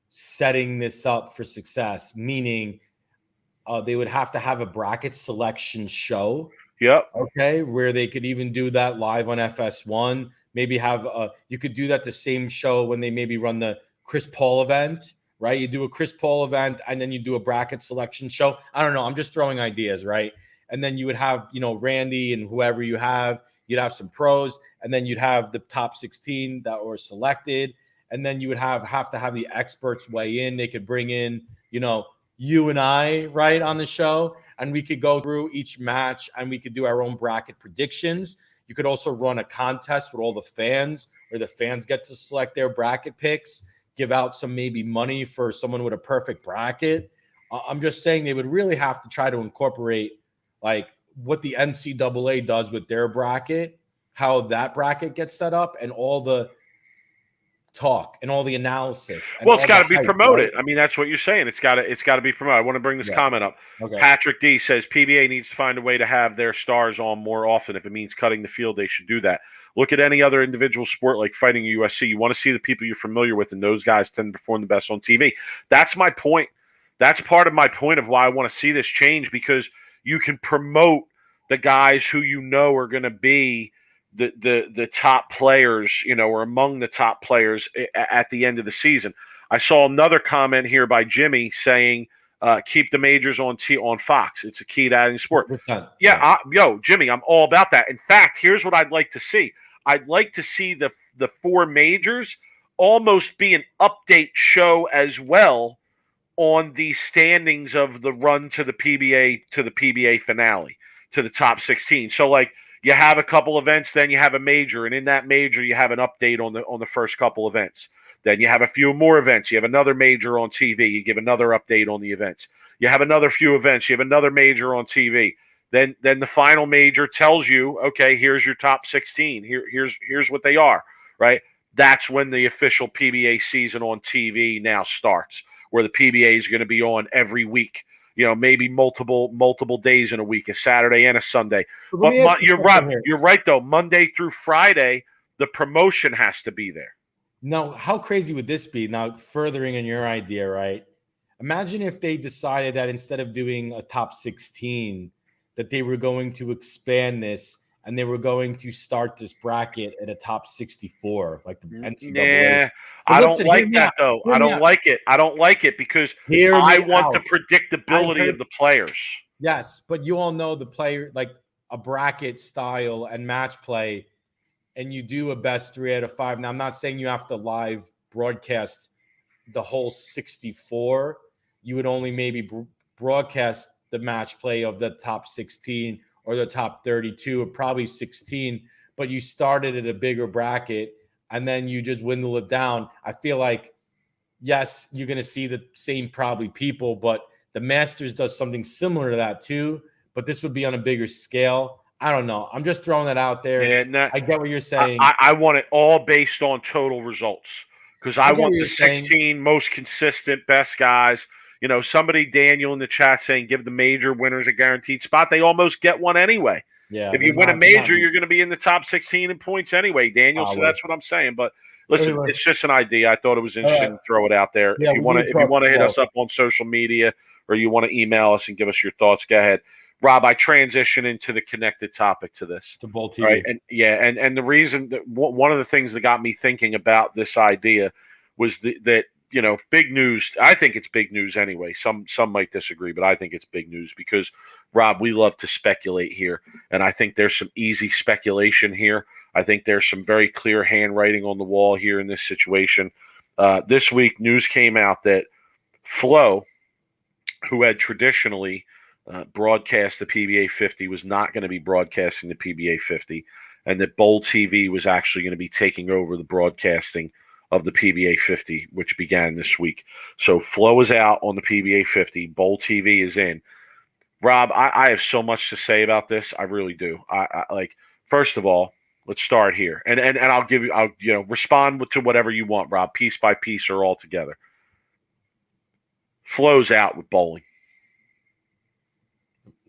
setting this up for success, meaning they would have to have a bracket selection show. Yep. Okay. Where they could even do that live on FS1. Maybe have you could do that the same show when they maybe run the Chris Paul event, right? You do a Chris Paul event and then you do a bracket selection show. I don't know. I'm just throwing ideas, right? And then you would have, Randy and whoever you have. You'd have some pros, and then you'd have the top 16 that were selected, and then you would have to have the experts weigh in. They could bring in, you and I, right, on the show, and we could go through each match, and we could do our own bracket predictions. You could also run a contest with all the fans, where the fans get to select their bracket picks, give out some maybe money for someone with a perfect bracket. I'm just saying they would really have to try to incorporate, like, what the NCAA does with their bracket, how that bracket gets set up, and all the talk and all the analysis. Well, it's got to be promoted. Right? I mean, that's what you're saying. It's got to be promoted. I want to bring this comment up. Okay. Patrick D says PBA needs to find a way to have their stars on more often. If it means cutting the field, they should do that. Look at any other individual sport like fighting UFC. You want to see the people you're familiar with, and those guys tend to perform the best on TV. That's my point. That's part of my point of why I want to see this change, because you can promote the guys who are going to be the top players, or among the top players at the end of the season. I saw another comment here by Jimmy saying, keep the majors on Fox. It's a key to adding sport. Yeah, Jimmy, I'm all about that. In fact, here's what I'd like to see. I'd like to see the 4 majors almost be an update show as well on the standings of the run to the PBA finale, to the top 16. So like you have a couple events, then you have a major, and in that major you have an update on the first couple events. Then you have a few more events. You have another major on TV. You give another update on the events. You have another few events. You have another major on TV. Then the final major tells you, okay, here's your top 16. Here's what they are, right? That's when the official PBA season on TV now starts, where the PBA is going to be on every week, maybe multiple days in a week, a Saturday and a Sunday. But you're right, though. Monday through Friday, the promotion has to be there. Now, how crazy would this be? Now, furthering in your idea, right? Imagine if they decided that instead of doing a top 16, that they were going to expand this and they were going to start this bracket at a top 64, like the NCAA. Yeah, I don't like that, though. I don't like it. I don't like it because I want the predictability of the players. Yes, but you all know the player, like a bracket style and match play, and you do a best 3 out of 5. Now, I'm not saying you have to live broadcast the whole 64. You would only maybe broadcast the match play of the top 16 or the top 32 or probably 16, but you started at a bigger bracket and then you just dwindle it down. I feel like, yes, you're going to see the same probably people, but the Masters does something similar to that too, but this would be on a bigger scale. I don't know. I'm just throwing that out there. Yeah, I get what you're saying. I want it all based on total results because I want the 16 most consistent, best guys. somebody, Daniel in the chat saying, give the major winners a guaranteed spot. They almost get one anyway. Yeah. If you win a major, you're going to be in the top 16 in points anyway, Daniel. So that's what I'm saying. But listen, it's just an idea. I thought it was interesting to throw it out there. Yeah, if you want to hit us up on social media or you want to email us and give us your thoughts, go ahead. Rob, I transition into the connected topic to this. To BowlTV. Right? And the reason that one of the things that got me thinking about this idea was that big news. I think it's big news anyway. Some might disagree, but I think it's big news because, Rob, we love to speculate here, and I think there's some easy speculation here. I think there's some very clear handwriting on the wall here in this situation. This week, news came out that Flo, who had traditionally broadcast the PBA 50, was not going to be broadcasting the PBA 50, and that BowlTV was actually going to be taking over the broadcasting of the PBA 50, which began this week. So Flo is out on the PBA 50. BowlTV is in. Rob, I have so much to say about this. I really do. I first of all, let's start here, and I'll respond to whatever you want, Rob, piece by piece or all together. Flo's out with bowling.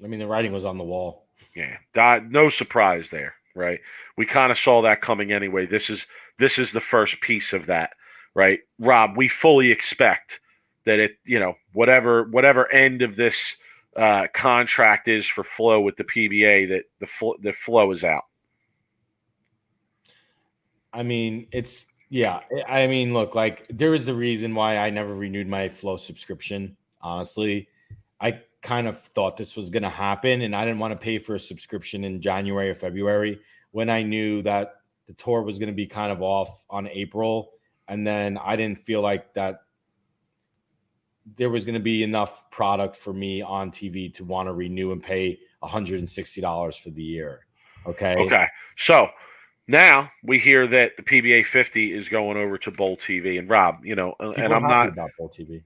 I mean, the writing was on the wall. Yeah, no surprise there, right? We kind of saw that coming anyway. This is the first piece of that, right? Rob, we fully expect that whatever end of this contract is for Flo with the PBA, that Flo is out. I mean, look, like there is a reason why I never renewed my Flo subscription. Honestly, I kind of thought this was going to happen, and I didn't want to pay for a subscription in January or February when I knew that the tour was going to be kind of off on April. And then I didn't feel like that there was going to be enough product for me on TV to want to renew and pay $160 for the year. Okay. So now we hear that the PBA 50 is going over to BowlTV, and Rob, and I'm not about BowlTV.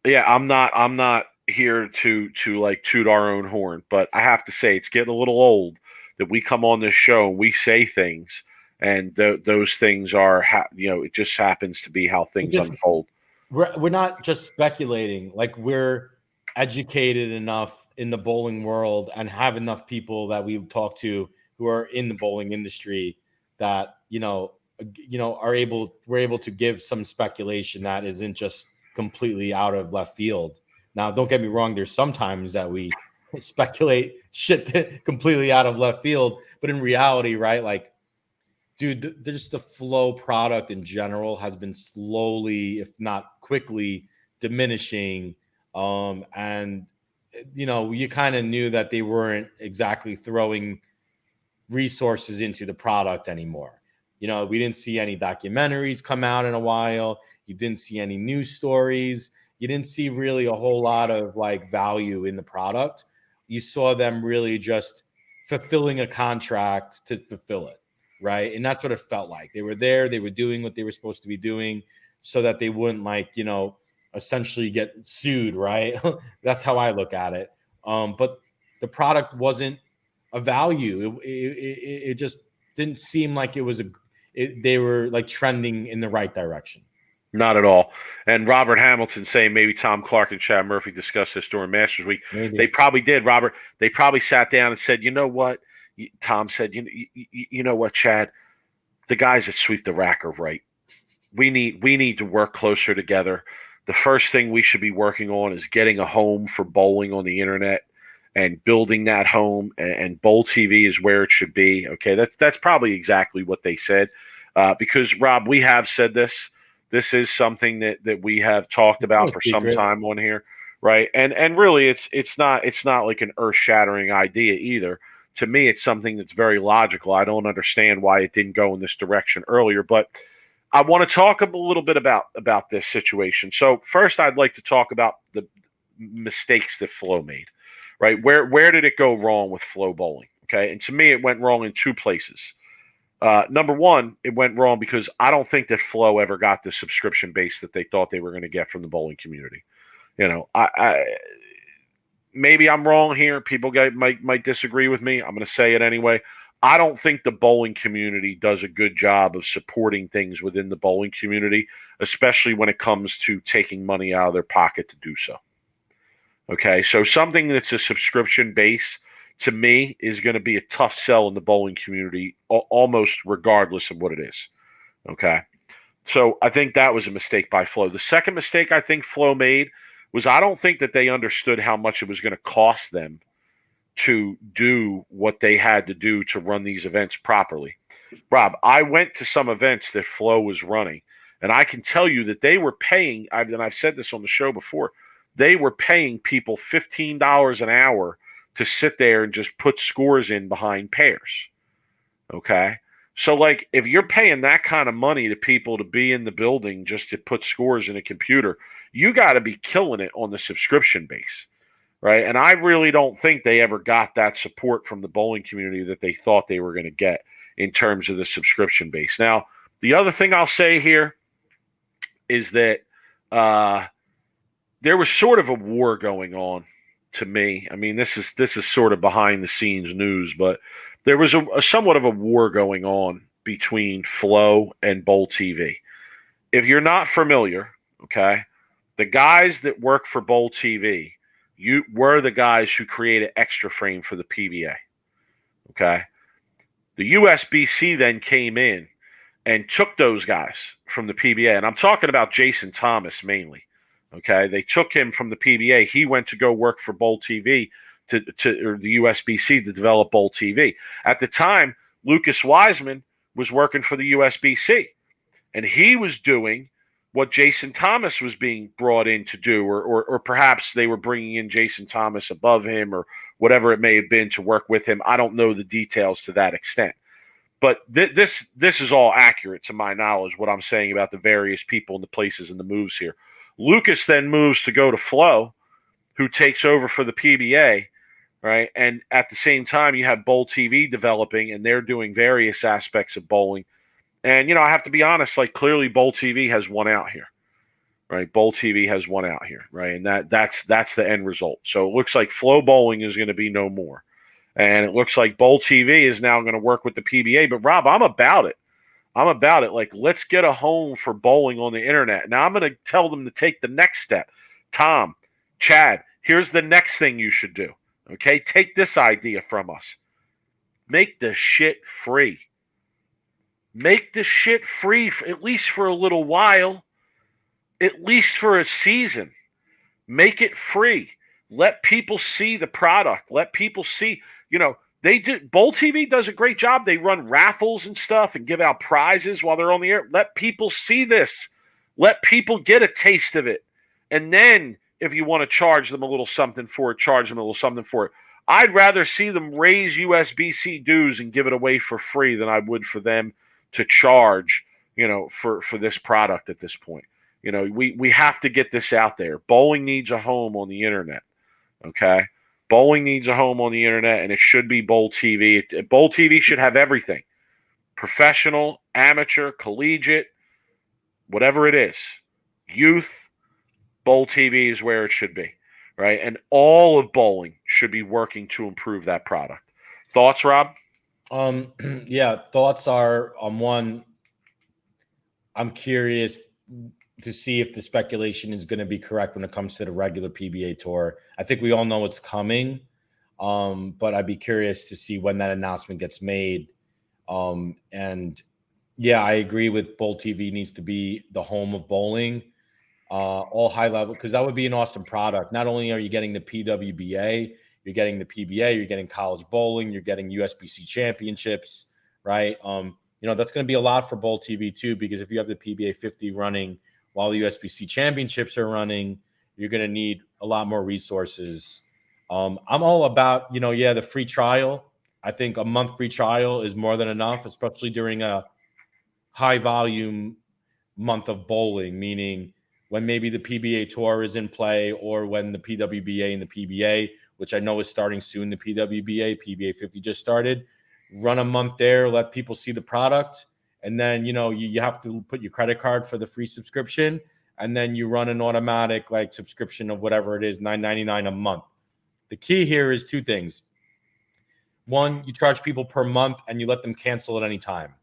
Yeah, I'm not here to like toot our own horn, but I have to say it's getting a little old that we come on this show and we say things, and those things are it just happens to be how things unfold. We're not just speculating. Like, we're educated enough in the bowling world and have enough people that we've talked to who are in the bowling industry that we're able to give some speculation that isn't just completely out of left field. Now, don't get me wrong, there's sometimes that we speculate shit completely out of left field, but in reality, right, like, dude, there's the Flo product in general has been slowly, if not quickly, diminishing. And you kind of knew that they weren't exactly throwing resources into the product anymore. We didn't see any documentaries come out in a while. You didn't see any news stories. You didn't see really a whole lot of like value in the product. You saw them really just fulfilling a contract to fulfill it, right? And that's what it felt like. They were there. They were doing what they were supposed to be doing so that they wouldn't essentially get sued, right? That's how I look at it. But the product wasn't a value. It just didn't seem like it was they were like trending in the right direction. Not at all. And Robert Hamilton saying maybe Tom Clark and Chad Murphy discussed this during Masters Week. Maybe. They probably did, Robert. They probably sat down and said, you know what? Tom said, you know what, Chad? The guys that sweep the rack are right. We need to work closer together. The first thing we should be working on is getting a home for bowling on the internet and building that home. And BowlTV is where it should be. Okay, that's probably exactly what they said. Because, Rob, we have said this. This is something that we have talked about for some time on here, right? And really, it's not like an earth-shattering idea either. To me, it's something that's very logical. I don't understand why it didn't go in this direction earlier, but I want to talk a little bit about this situation. So first, I'd like to talk about the mistakes that Flo made, right? Where did it go wrong with Flo bowling? Okay, and to me, it went wrong in two places. Number one, it went wrong because I don't think that Flo ever got the subscription base that they thought they were going to get from the bowling community. I maybe I'm wrong here. People might disagree with me. I'm going to say it anyway. I don't think the bowling community does a good job of supporting things within the bowling community, especially when it comes to taking money out of their pocket to do so. Okay, so something that's a subscription base to me is going to be a tough sell in the bowling community, almost regardless of what it is. Okay, so I think that was a mistake by Flow. The second mistake I think Flow made was I don't think that they understood how much it was going to cost them to do what they had to do to run these events properly. Rob, I went to some events that Flow was running, and I can tell you that they were paying, and I've said this on the show before, they were paying people $15 an hour to sit there and just put scores in behind pairs. Okay? So, like, if you're paying that kind of money to people to be in the building just to put scores in a computer, you got to be killing it on the subscription base, right? And I really don't think they ever got that support from the bowling community that they thought they were going to get in terms of the subscription base. Now, the other thing I'll say here is that there was sort of a war going on to me. I mean, this is sort of behind the scenes news, but there was a somewhat of a war going on between Flow and BowlTV. If you're not familiar, okay, the guys that work for BowlTV, you were the guys who created Extra Frame for the PBA. Okay. The USBC then came in and took those guys from the PBA. And I'm talking about Jason Thomas mainly. Okay. They took him from the PBA. He went to go work for BowlTV or the USBC to develop BowlTV. At the time, Lucas Wiseman was working for the USBC, and he was doing what Jason Thomas was being brought in to do, or perhaps they were bringing in Jason Thomas above him or whatever it may have been to work with him. I don't know the details to that extent. But this is all accurate to my knowledge, what I'm saying about the various people and the places and the moves here. Lucas then moves to go to Flow, who takes over for the PBA, right? And at the same time, you have BowlTV developing, and they're doing various aspects of bowling. And, you know, I have to be honest, like, clearly BowlTV has won out here, right? BowlTV has won out here, right? And that's the end result. So it looks like Flow Bowling is going to be no more. And it looks like BowlTV is now going to work with the PBA. But, Rob, I'm about it. Like, let's get a home for bowling on the internet. Now, I'm going to tell them to take the next step. Tom, Chad, here's the next thing you should do. Okay? Take this idea from us. Make the shit free. Make the shit free, at least for a little while. At least for a season. Make it free. Let people see the product. Let people see, you know, BowlTV does a great job. They run raffles and stuff and give out prizes while they're on the air. Let people see this. Let people get a taste of it. And then if you want to charge them a little something for it, charge them a little something for it. I'd rather see them raise USBC dues and give it away for free than I would for them to charge, you know, for this product at this point. You know, we have to get this out there. Bowling needs a home on the internet. Okay? Bowling needs a home on the internet, and it should be BowlTV. BowlTV should have everything. Professional, amateur, collegiate, whatever it is. Youth, BowlTV is where it should be, right? And all of bowling should be working to improve that product. Thoughts, Rob? Yeah, thoughts are, one, I'm curious to see if the speculation is going to be correct when it comes to the regular PBA tour. I think we all know it's coming, but I'd be curious to see when that announcement gets made. And yeah, I agree with BowlTV needs to be the home of bowling, all high level, because that would be an awesome product. Not only are you getting the PWBA, you're getting the PBA, you're getting college bowling, you're getting USBC championships, right? You know, that's going to be a lot for BowlTV too, because if you have the PBA 50 running while the USBC championships are running, you're going to need a lot more resources. I'm all about, you know, yeah, the free trial. I think a month free trial is more than enough, especially during a high volume month of bowling, meaning when maybe the PBA tour is in play or when the PWBA and the PBA, which I know is starting soon, the PBA 50 just started, run a month there, let people see the product. And then, you know, you have to put your credit card for the free subscription. And then you run an automatic like subscription of whatever it is, $9.99 a month. The key here is two things. One, you charge people per month and you let them cancel at any time.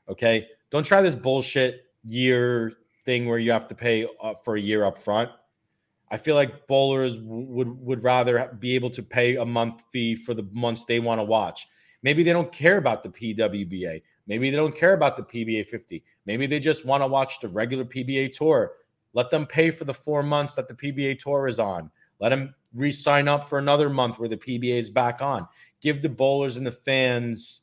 Okay? Don't try this bullshit year thing where you have to pay for a year up front. I feel like bowlers would rather be able to pay a month fee for the months they want to watch. Maybe they don't care about the PWBA. Maybe they don't care about the PBA 50. Maybe they just want to watch the regular PBA tour. Let them pay for the 4 months that the PBA tour is on. Let them re-sign up for another month where the PBA is back on. Give the bowlers and the fans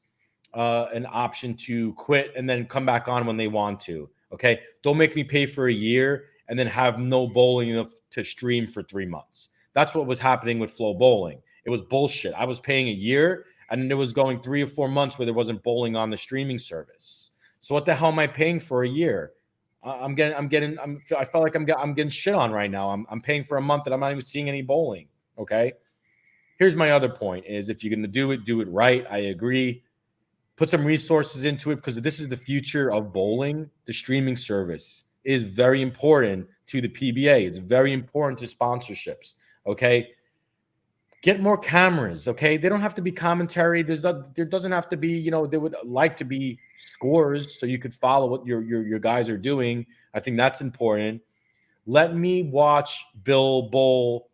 an option to quit and then come back on when they want to. Okay, don't make me pay for a year and then have no bowling to stream for 3 months. That's what was happening with Flow Bowling. It was bullshit. I was paying a year and it was going 3 or 4 months where there wasn't bowling on the streaming service. So what the hell am I paying for a year? I felt like I'm getting shit on right now. I'm paying for a month that I'm not even seeing any bowling. Okay. Here's my other point is if you're going to do it right. I agree. Put some resources into it because this is the future of bowling. The streaming service is very important to the PBA. It's very important to sponsorships. Okay. Get more cameras. Okay. They don't have to be commentary. There doesn't have to be, there would like to be scores so you could follow what your guys are doing. I think that's important. Let me watch Bill bowl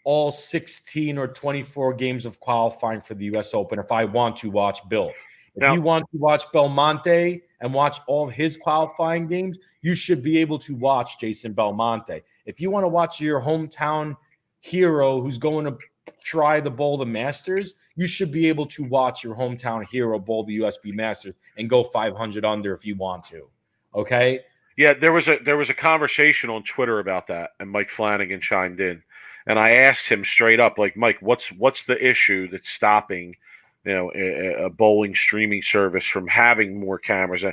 all 16 or 24 games of qualifying for the US Open if I want to watch Bill. If you want to watch Belmonte and watch all of his qualifying games, you should be able to watch Jason Belmonte. If you want to watch your hometown hero who's going to try to bowl the Masters, you should be able to watch your hometown hero bowl the USB Masters and go 500 under if you want to. Okay? Yeah, there was a conversation on Twitter about that, and Mike Flanagan chimed in. And I asked him straight up, like, Mike, what's the issue that's stopping a bowling streaming service from having more cameras?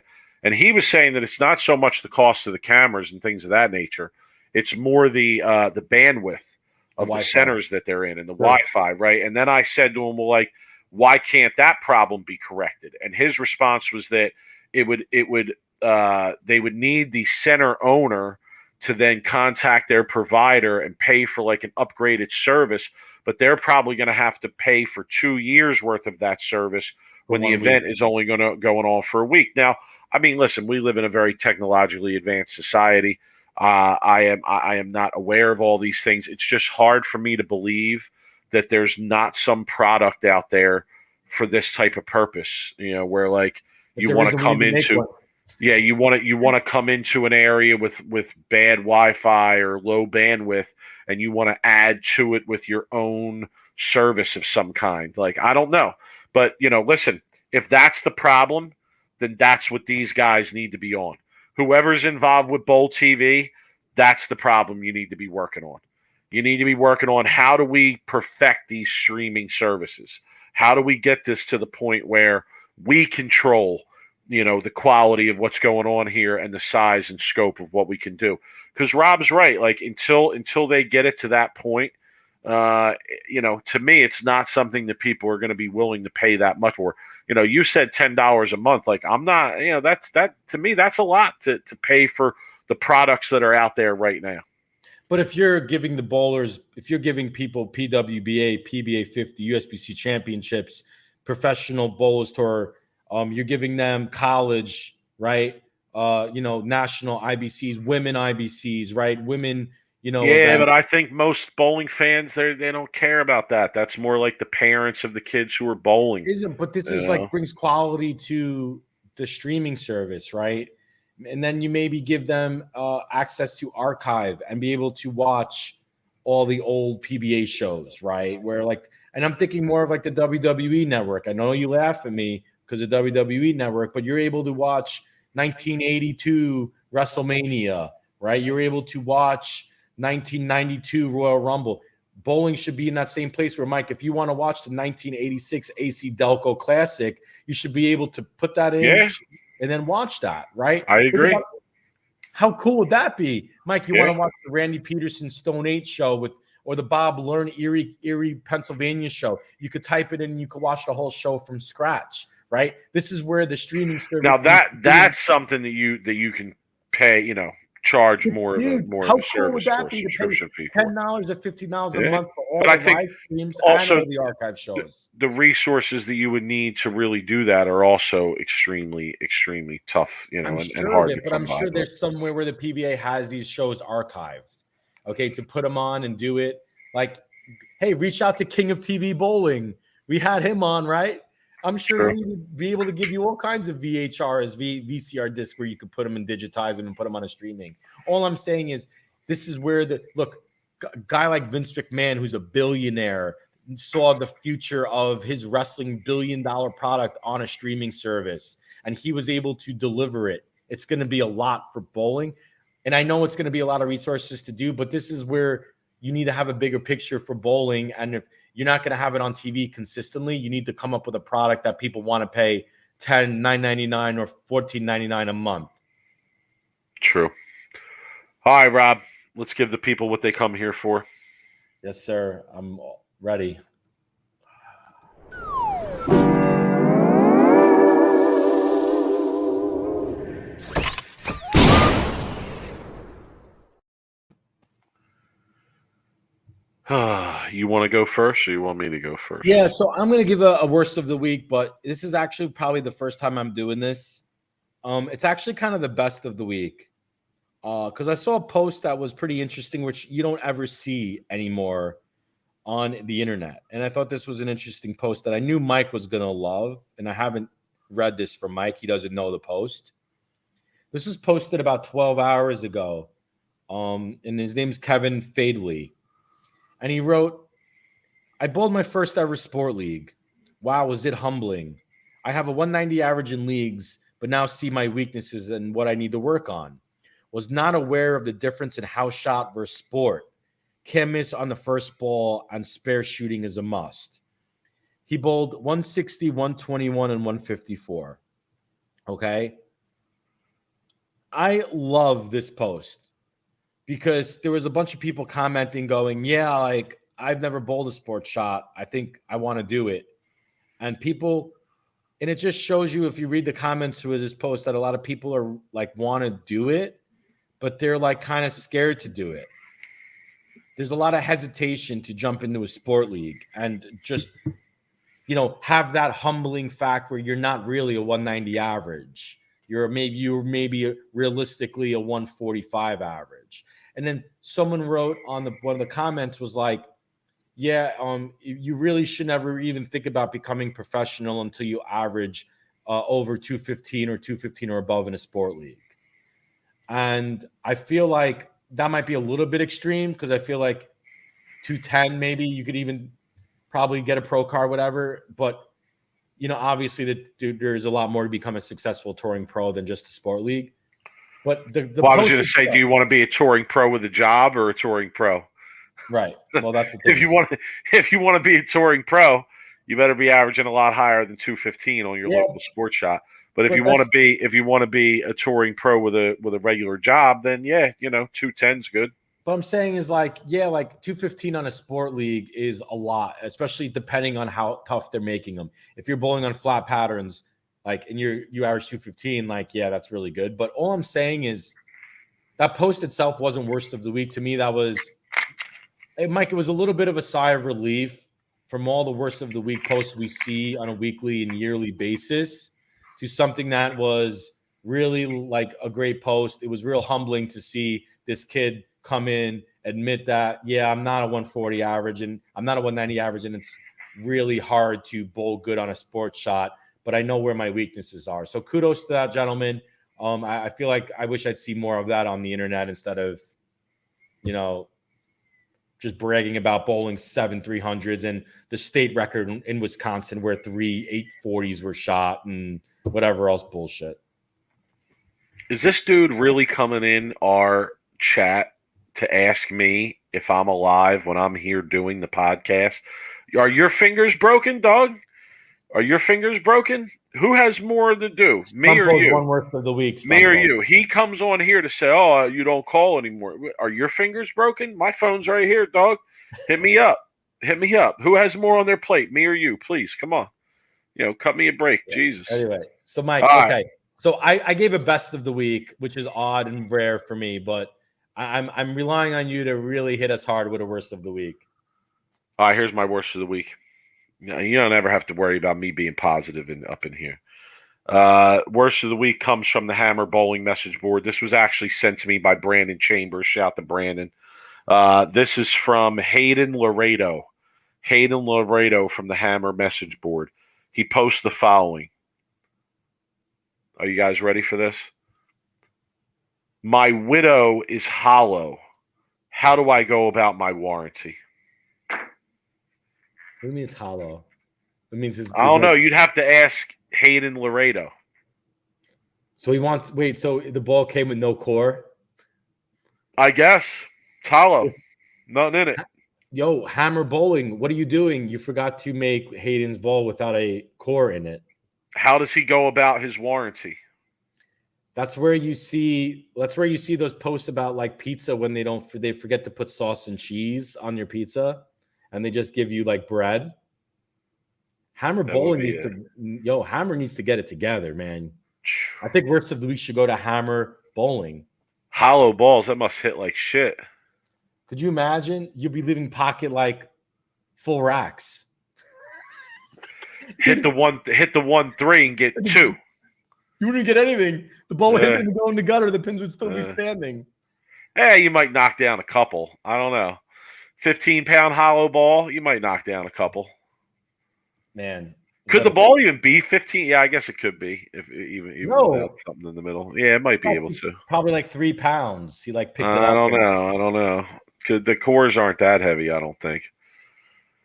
And he was saying that it's not so much the cost of the cameras and things of that nature. It's more the bandwidth of the centers that they're in and the Wi-Fi, right? And then I said to him, well, like, why can't that problem be corrected? And his response was that they would need the center owner to then contact their provider and pay for like an upgraded service, but they're probably going to have to pay for 2 years worth of that service when the event is only going on for a week. Now, I mean, listen, we live in a very technologically advanced society. I am not aware of all these things. It's just hard for me to believe that there's not some product out there for this type of purpose, where like you want to come into. Yeah, you want to come into an area with bad Wi-Fi or low bandwidth, and you want to add to it with your own service of some kind. Like, I don't know, but listen, if that's the problem, then that's what these guys need to be on. Whoever's involved with BowlTV, that's the problem you need to be working on. You need to be working on how do we perfect these streaming services? How do we get this to the point where we control the quality of what's going on here and the size and scope of what we can do. Because Rob's right. Like until they get it to that point, to me, it's not something that people are going to be willing to pay that much for. You said $10 a month. Like I'm not, that to me, that's a lot to pay for the products that are out there right now. But if you're giving the bowlers, if you're giving people PWBA, PBA 50, USBC championships, professional bowlers tour, you're giving them college, right? National IBCs, women IBCs, right? Women, Yeah, but I think most bowling fans, they don't care about that. That's more like the parents of the kids who are bowling. But this is like brings quality to the streaming service, right? And then you maybe give them access to archive and be able to watch all the old PBA shows, right? And I'm thinking more of like the WWE network. I know you laugh at me because of WWE network, but you're able to watch 1982 WrestleMania, right? You're able to watch 1992 Royal Rumble. Bowling should be in that same place where, Mike, if you want to watch the 1986 AC Delco Classic, you should be able to put that in and then watch that, right? I agree. How cool would that be? Mike, you want to watch the Randy Peterson Stone 8 show or the Bob Learn Erie, Pennsylvania show. You could type it in and you could watch the whole show from scratch. Right. This is where the streaming service. Now that's something that you can pay, charge more of a service or subscription fee. $10 or $15 a month for all the live streams and all the archive shows. The resources that you would need to really do that are also extremely, extremely tough, and hard to come by. But I'm sure there's somewhere where the PBA has these shows archived. okay, to put them on and do it. Like, hey, reach out to King of TV Bowling. We had him on, right? I'm sure he would be able to give you all kinds of VHRs, VCR discs where you could put them and digitize them and put them on a streaming. All I'm saying is this is where a guy like Vince McMahon, who's a billionaire, saw the future of his wrestling $1 billion product on a streaming service, and he was able to deliver it. It's going to be a lot for bowling, and I know it's going to be a lot of resources to do, but this is where you need to have a bigger picture for bowling. And if you're not going to have it on TV consistently, you need to come up with a product that people want to pay $9.99 or $14.99 a month. True. All right, Rob, let's give the people what they come here for. Yes, sir. I'm ready. You want to go first, or you want me to go first? Yeah, so I'm going to give a worst of the week, but this is actually probably the first time I'm doing this. It's actually kind of the best of the week because I saw a post that was pretty interesting, which you don't ever see anymore on the internet. And I thought this was an interesting post that I knew Mike was going to love, and I haven't read this from Mike. He doesn't know the post. This was posted about 12 hours ago, and his name's Kevin Fadley. And he wrote, I bowled my first ever sport league. Wow, was it humbling. I have a 190 average in leagues, but now see my weaknesses and what I need to work on. Was not aware of the difference in house shot versus sport. Can't miss on the first ball, and spare shooting is a must. He bowled 160, 121, and 154. Okay? I love this post because there was a bunch of people commenting going, yeah, like, I've never bowled a sports shot. I think I want to do it. And it just shows you, if you read the comments to this post, that a lot of people are like, want to do it, but they're like kind of scared to do it. There's a lot of hesitation to jump into a sport league and just, have that humbling fact where you're not really a 190 average. You're maybe realistically a 145 average. And then someone wrote on one of the comments was like, yeah, you really should never even think about becoming professional until you average over 215 or 215 or above in a sport league. And I feel like that might be a little bit extreme because I feel like 210, maybe you could even probably get a pro card, whatever. But, obviously there's a lot more to become a successful touring pro than just a sport league. But I was going to say, do you want to be a touring pro with a job or a touring pro? Right. Well, that's the thing. If you want to be a touring pro, you better be averaging a lot higher than 215 on your local sports shot. But if you want to be a touring pro with a regular job, then 210's good. But I'm saying is like 215 on a sport league is a lot, especially depending on how tough they're making them. If you're bowling on flat patterns, and you average 215, that's really good. But all I'm saying is that post itself wasn't worst of the week. To me, that was, Mike, it was a little bit of a sigh of relief from all the worst of the week posts we see on a weekly and yearly basis to something that was really like a great post. It was real humbling to see this kid come in, admit that, I'm not a 140 average and I'm not a 190 average, and it's really hard to bowl good on a sports shot, but I know where my weaknesses are. So kudos to that gentleman. I feel like I wish I'd see more of that on the internet instead of, just bragging about bowling 7 300s and the state record in Wisconsin where 3 840s were shot and whatever else bullshit. Is this dude really coming in our chat to ask me if I'm alive when I'm here doing the podcast? Are your fingers broken, dog? Are your fingers broken? Who has more to do, me or you? One worst of the week. Me or you? He comes on here to say, "Oh, you don't call anymore." Are your fingers broken? My phone's right here, dog. Hit me up. Hit me up. Who has more on their plate, me or you? Please, come on. Cut me a break. Yeah. Jesus. Anyway, so Mike, all okay. Right. So I gave a best of the week, which is odd and rare for me, but I'm relying on you to really hit us hard with a worst of the week. All right, here's my worst of the week. You don't ever have to worry about me being positive up in here. Worst of the week comes from the Hammer Bowling message board. This was actually sent to me by Brandon Chambers. Shout out to Brandon. This is from Hayden Laredo. Hayden Laredo from the Hammer message board. He posts the following. Are you guys ready for this? My widow is hollow. How do I go about my warranty? What do you mean it's hollow? It means I don't know. You'd have to ask Hayden Laredo. So he wants. Wait. So the ball came with no core. I guess it's hollow. Nothing in it. Yo, Hammer Bowling. What are you doing? You forgot to make Hayden's ball without a core in it. How does he go about his warranty? That's where you see those posts about like pizza when they forget to put sauce and cheese on your pizza, and they just give you like bread. Hammer Bowling Hammer needs to get it together, man. I think worst of the week should go to Hammer Bowling. Hollow balls, that must hit like shit. Could you imagine? You'd be leaving pocket like full racks. hit the 1-3 and get 2. You wouldn't get anything. The ball would hit and go in the gutter. The pins would still be standing. Yeah, you might knock down a couple. I don't know. 15-pound hollow ball, you might knock down a couple. Man. Could the ball even be 15? Yeah, I guess it could be. If even without something in the middle. Yeah, it might be able to. Probably like 3 pounds. He like picked it up. I don't know. The cores aren't that heavy, I don't think.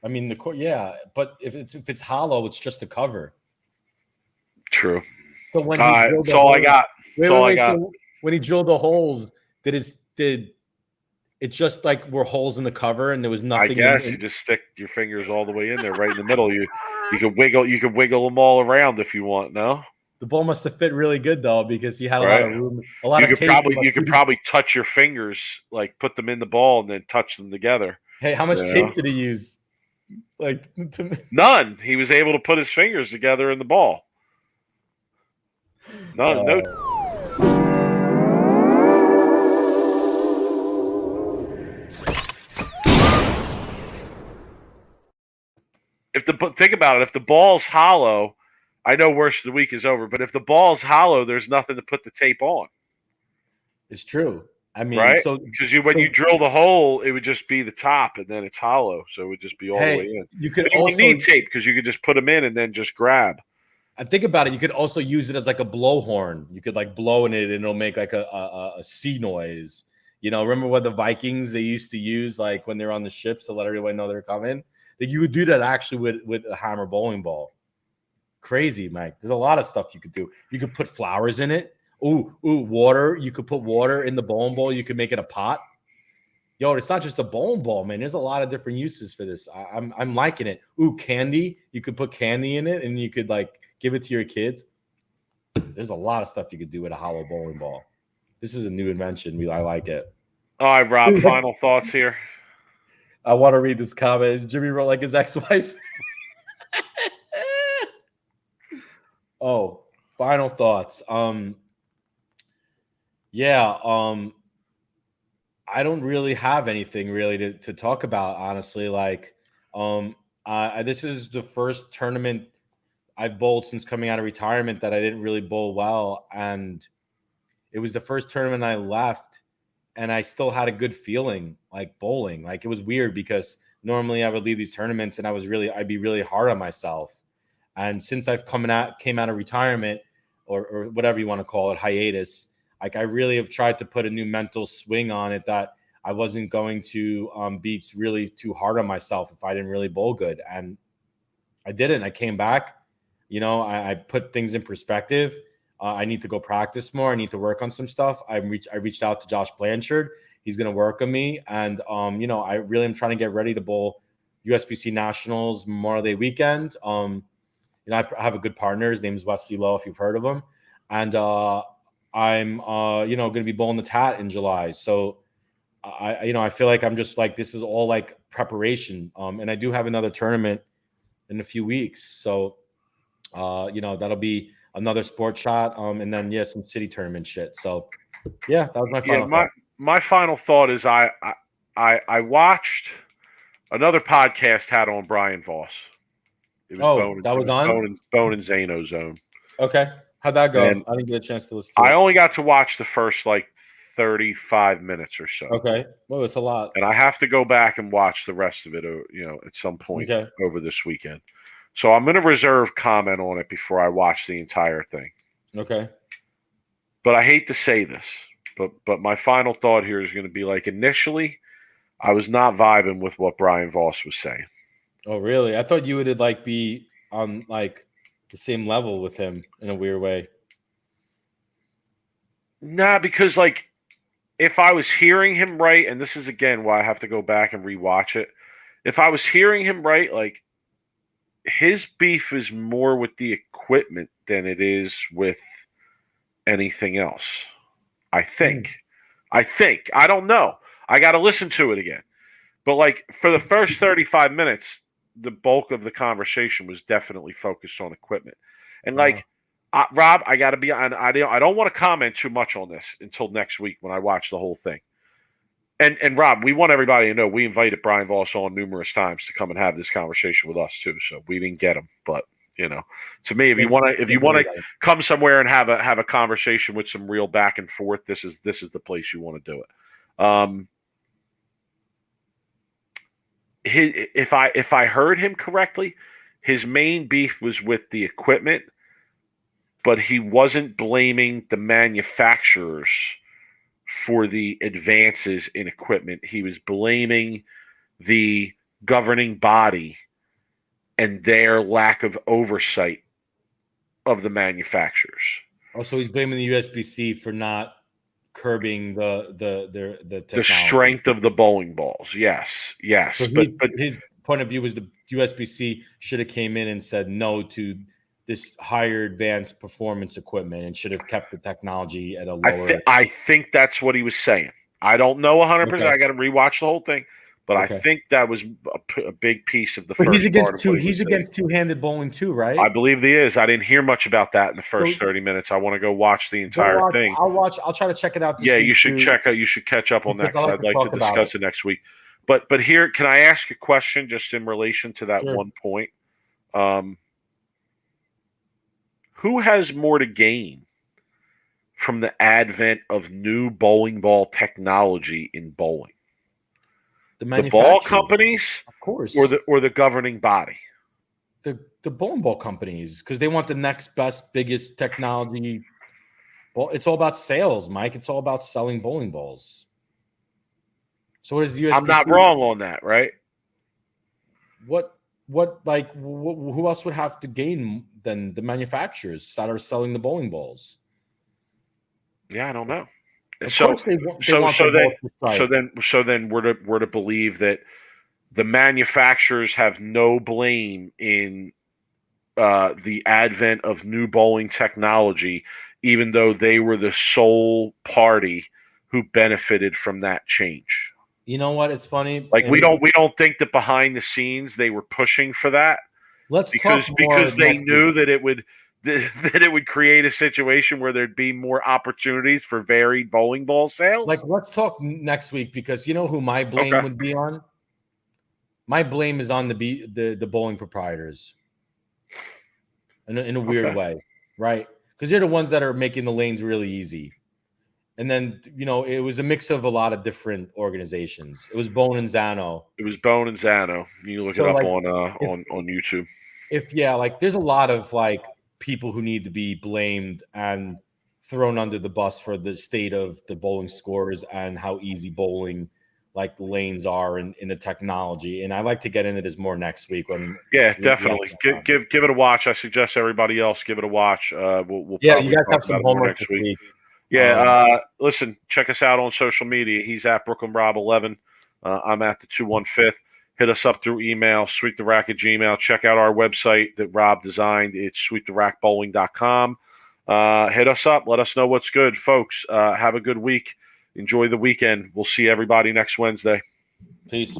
I mean the core, yeah, but if it's hollow, it's just a cover. True. So when that's all I got. So when he drilled the holes, did it just like were holes in the cover and there was nothing? I guess you just stick your fingers all the way in there, right in the middle. You could wiggle them all around if you want. No, the ball must have fit really good though because he had a lot of room. You could probably touch your fingers, like put them in the ball and then touch them together. Hey, how much tape did he use? Like none. He was able to put his fingers together in the ball. No. Think about it. If the ball's hollow, I know worst of the week is over. But if the ball's hollow, there's nothing to put the tape on. It's true. I mean, right? Because when you drill the hole, it would just be the top, and then it's hollow, so it would just be all the way in. You could also need tape because you could just put them in and then just grab. And think about it. You could also use it as like a blowhorn. You could like blow in it, and it'll make like a sea noise. You know, remember what the Vikings they used to use like when they're on the ships to let everyone know they're coming. Like you would do that actually with a Hammer bowling ball. Crazy, Mike. There's a lot of stuff you could do. You could put flowers in it. Ooh, water. You could put water in the bowling ball. You could make it a pot. Yo, it's not just a bowling ball, man. There's a lot of different uses for this. I'm liking it. Ooh, candy. You could put candy in it, and you could like give it to your kids. There's a lot of stuff you could do with a hollow bowling ball. This is a new invention. I like it. All right, Rob. Final thoughts here. I want to read this comment. Is Jimmy Rowe like his ex-wife? Oh, final thoughts. I don't really have anything really to talk about, honestly. Like, this is the first tournament I've bowled since coming out of retirement that I didn't really bowl well. And it was the first tournament I left, and I still had a good feeling like bowling. Like, it was weird because normally I would leave these tournaments and I'd be really hard on myself. And since I've came out of retirement or whatever you want to call it, hiatus, like I really have tried to put a new mental swing on it that I wasn't going to be really too hard on myself if I didn't really bowl good. And I didn't. I came back, I put things in perspective. I need to go practice more. I need to work on some stuff. I reached out to Josh Blanchard. He's going to work on me. And, I really am trying to get ready to bowl USBC Nationals Memorial Day weekend. I have a good partner. His name is Wesley Lowe, if you've heard of him. And I'm, going to be bowling the Tat in July. So, I feel like I'm just like, this is all like preparation. And I do have another tournament in a few weeks. So, that'll be another sport shot. And then, some city tournament shit. So, that was my final thought. My final thought is I watched another podcast had on Brian Voss. It was Bone and Zano Zone. Okay. How'd that go? I didn't get a chance to listen to it. I only got to watch the first like 35 minutes or so. Okay. Well, it's a lot. And I have to go back and watch the rest of it, at some point over this weekend. So I'm going to reserve comment on it before I watch the entire thing. Okay. But I hate to say this, but my final thought here is going to be like, initially, I was not vibing with what Brian Voss was saying. Oh, really? I thought you would like be on like the same level with him in a weird way. Nah, because like if I was hearing him right, and this is again why I have to go back and rewatch it. If I was hearing him right, like his beef is more with the equipment than it is with anything else. I think. I don't know. I got to listen to it again. But like for the first 35 minutes, the bulk of the conversation was definitely focused on equipment. And like, Rob, I got to be on. I don't want to comment too much on this until next week when I watch the whole thing. And Rob, we want everybody to know we invited Brian Voss on numerous times to come and have this conversation with us too. So we didn't get him, but to me, if you want to come somewhere and have a conversation with some real back and forth, this is the place you want to do it. If I heard him correctly, his main beef was with the equipment, but he wasn't blaming the manufacturers for the advances in equipment. He was blaming the governing body and their lack of oversight of the manufacturers. Oh, so he's blaming the USBC for not curbing the strength of the bowling balls. Yes. So but his point of view was the USBC should have came in and said no to this higher advanced performance equipment and should have kept the technology at a lower. I think that's what he was saying. I don't know 100%. Okay. I got to rewatch the whole thing, but I think that was a big piece of the first. He's against He's against two-handed bowling too, right? I believe he is. I didn't hear much about that in the first 30 minutes. I want to go watch the entire thing. I'll try to check it out. You should check out. You should catch up on that because I'd like to discuss it next week. But here, can I ask a question just in relation to that one point? Who has more to gain from the advent of new bowling ball technology in bowling? The ball companies, of course, or the governing body? The bowling ball companies, because they want the next best, biggest technology. Well, it's all about sales, Mike. It's all about selling bowling balls. So what is the USBC? I'm not wrong on that, right? Who else would have to gain than the manufacturers that are selling the bowling balls? Yeah, I don't know. So then we're to believe that the manufacturers have no blame in the advent of new bowling technology, even though they were the sole party who benefited from that change. You know what? It's funny. Like we don't think that behind the scenes they were pushing for that. Because they knew that it would create a situation where there'd be more opportunities for varied bowling ball sales. Like, let's talk next week, because you know who my blame would be on? My blame is on the bowling proprietors in a weird way, right? Because they're the ones that are making the lanes really easy. And then, it was a mix of a lot of different organizations. It was Bone and Zano. You look it up on YouTube. There's a lot of people who need to be blamed and thrown under the bus for the state of the bowling scores and how easy bowling the lanes are in the technology. And I'd like to get into this more next week. Definitely. Give it a watch. I suggest everybody else give it a watch. We'll you guys have some homework next week. Listen, check us out on social media. He's at Brooklyn Rob 11. I'm at the 215th. Hit us up through email, sweeptherack@gmail. Check out our website that Rob designed. It's sweeptherackbowling.com. Hit us up. Let us know what's good, folks. Have a good week. Enjoy the weekend. We'll see everybody next Wednesday. Peace.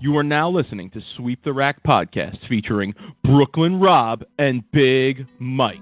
You are now listening to Sweep the Rack podcast featuring Brooklyn Rob and Big Mike.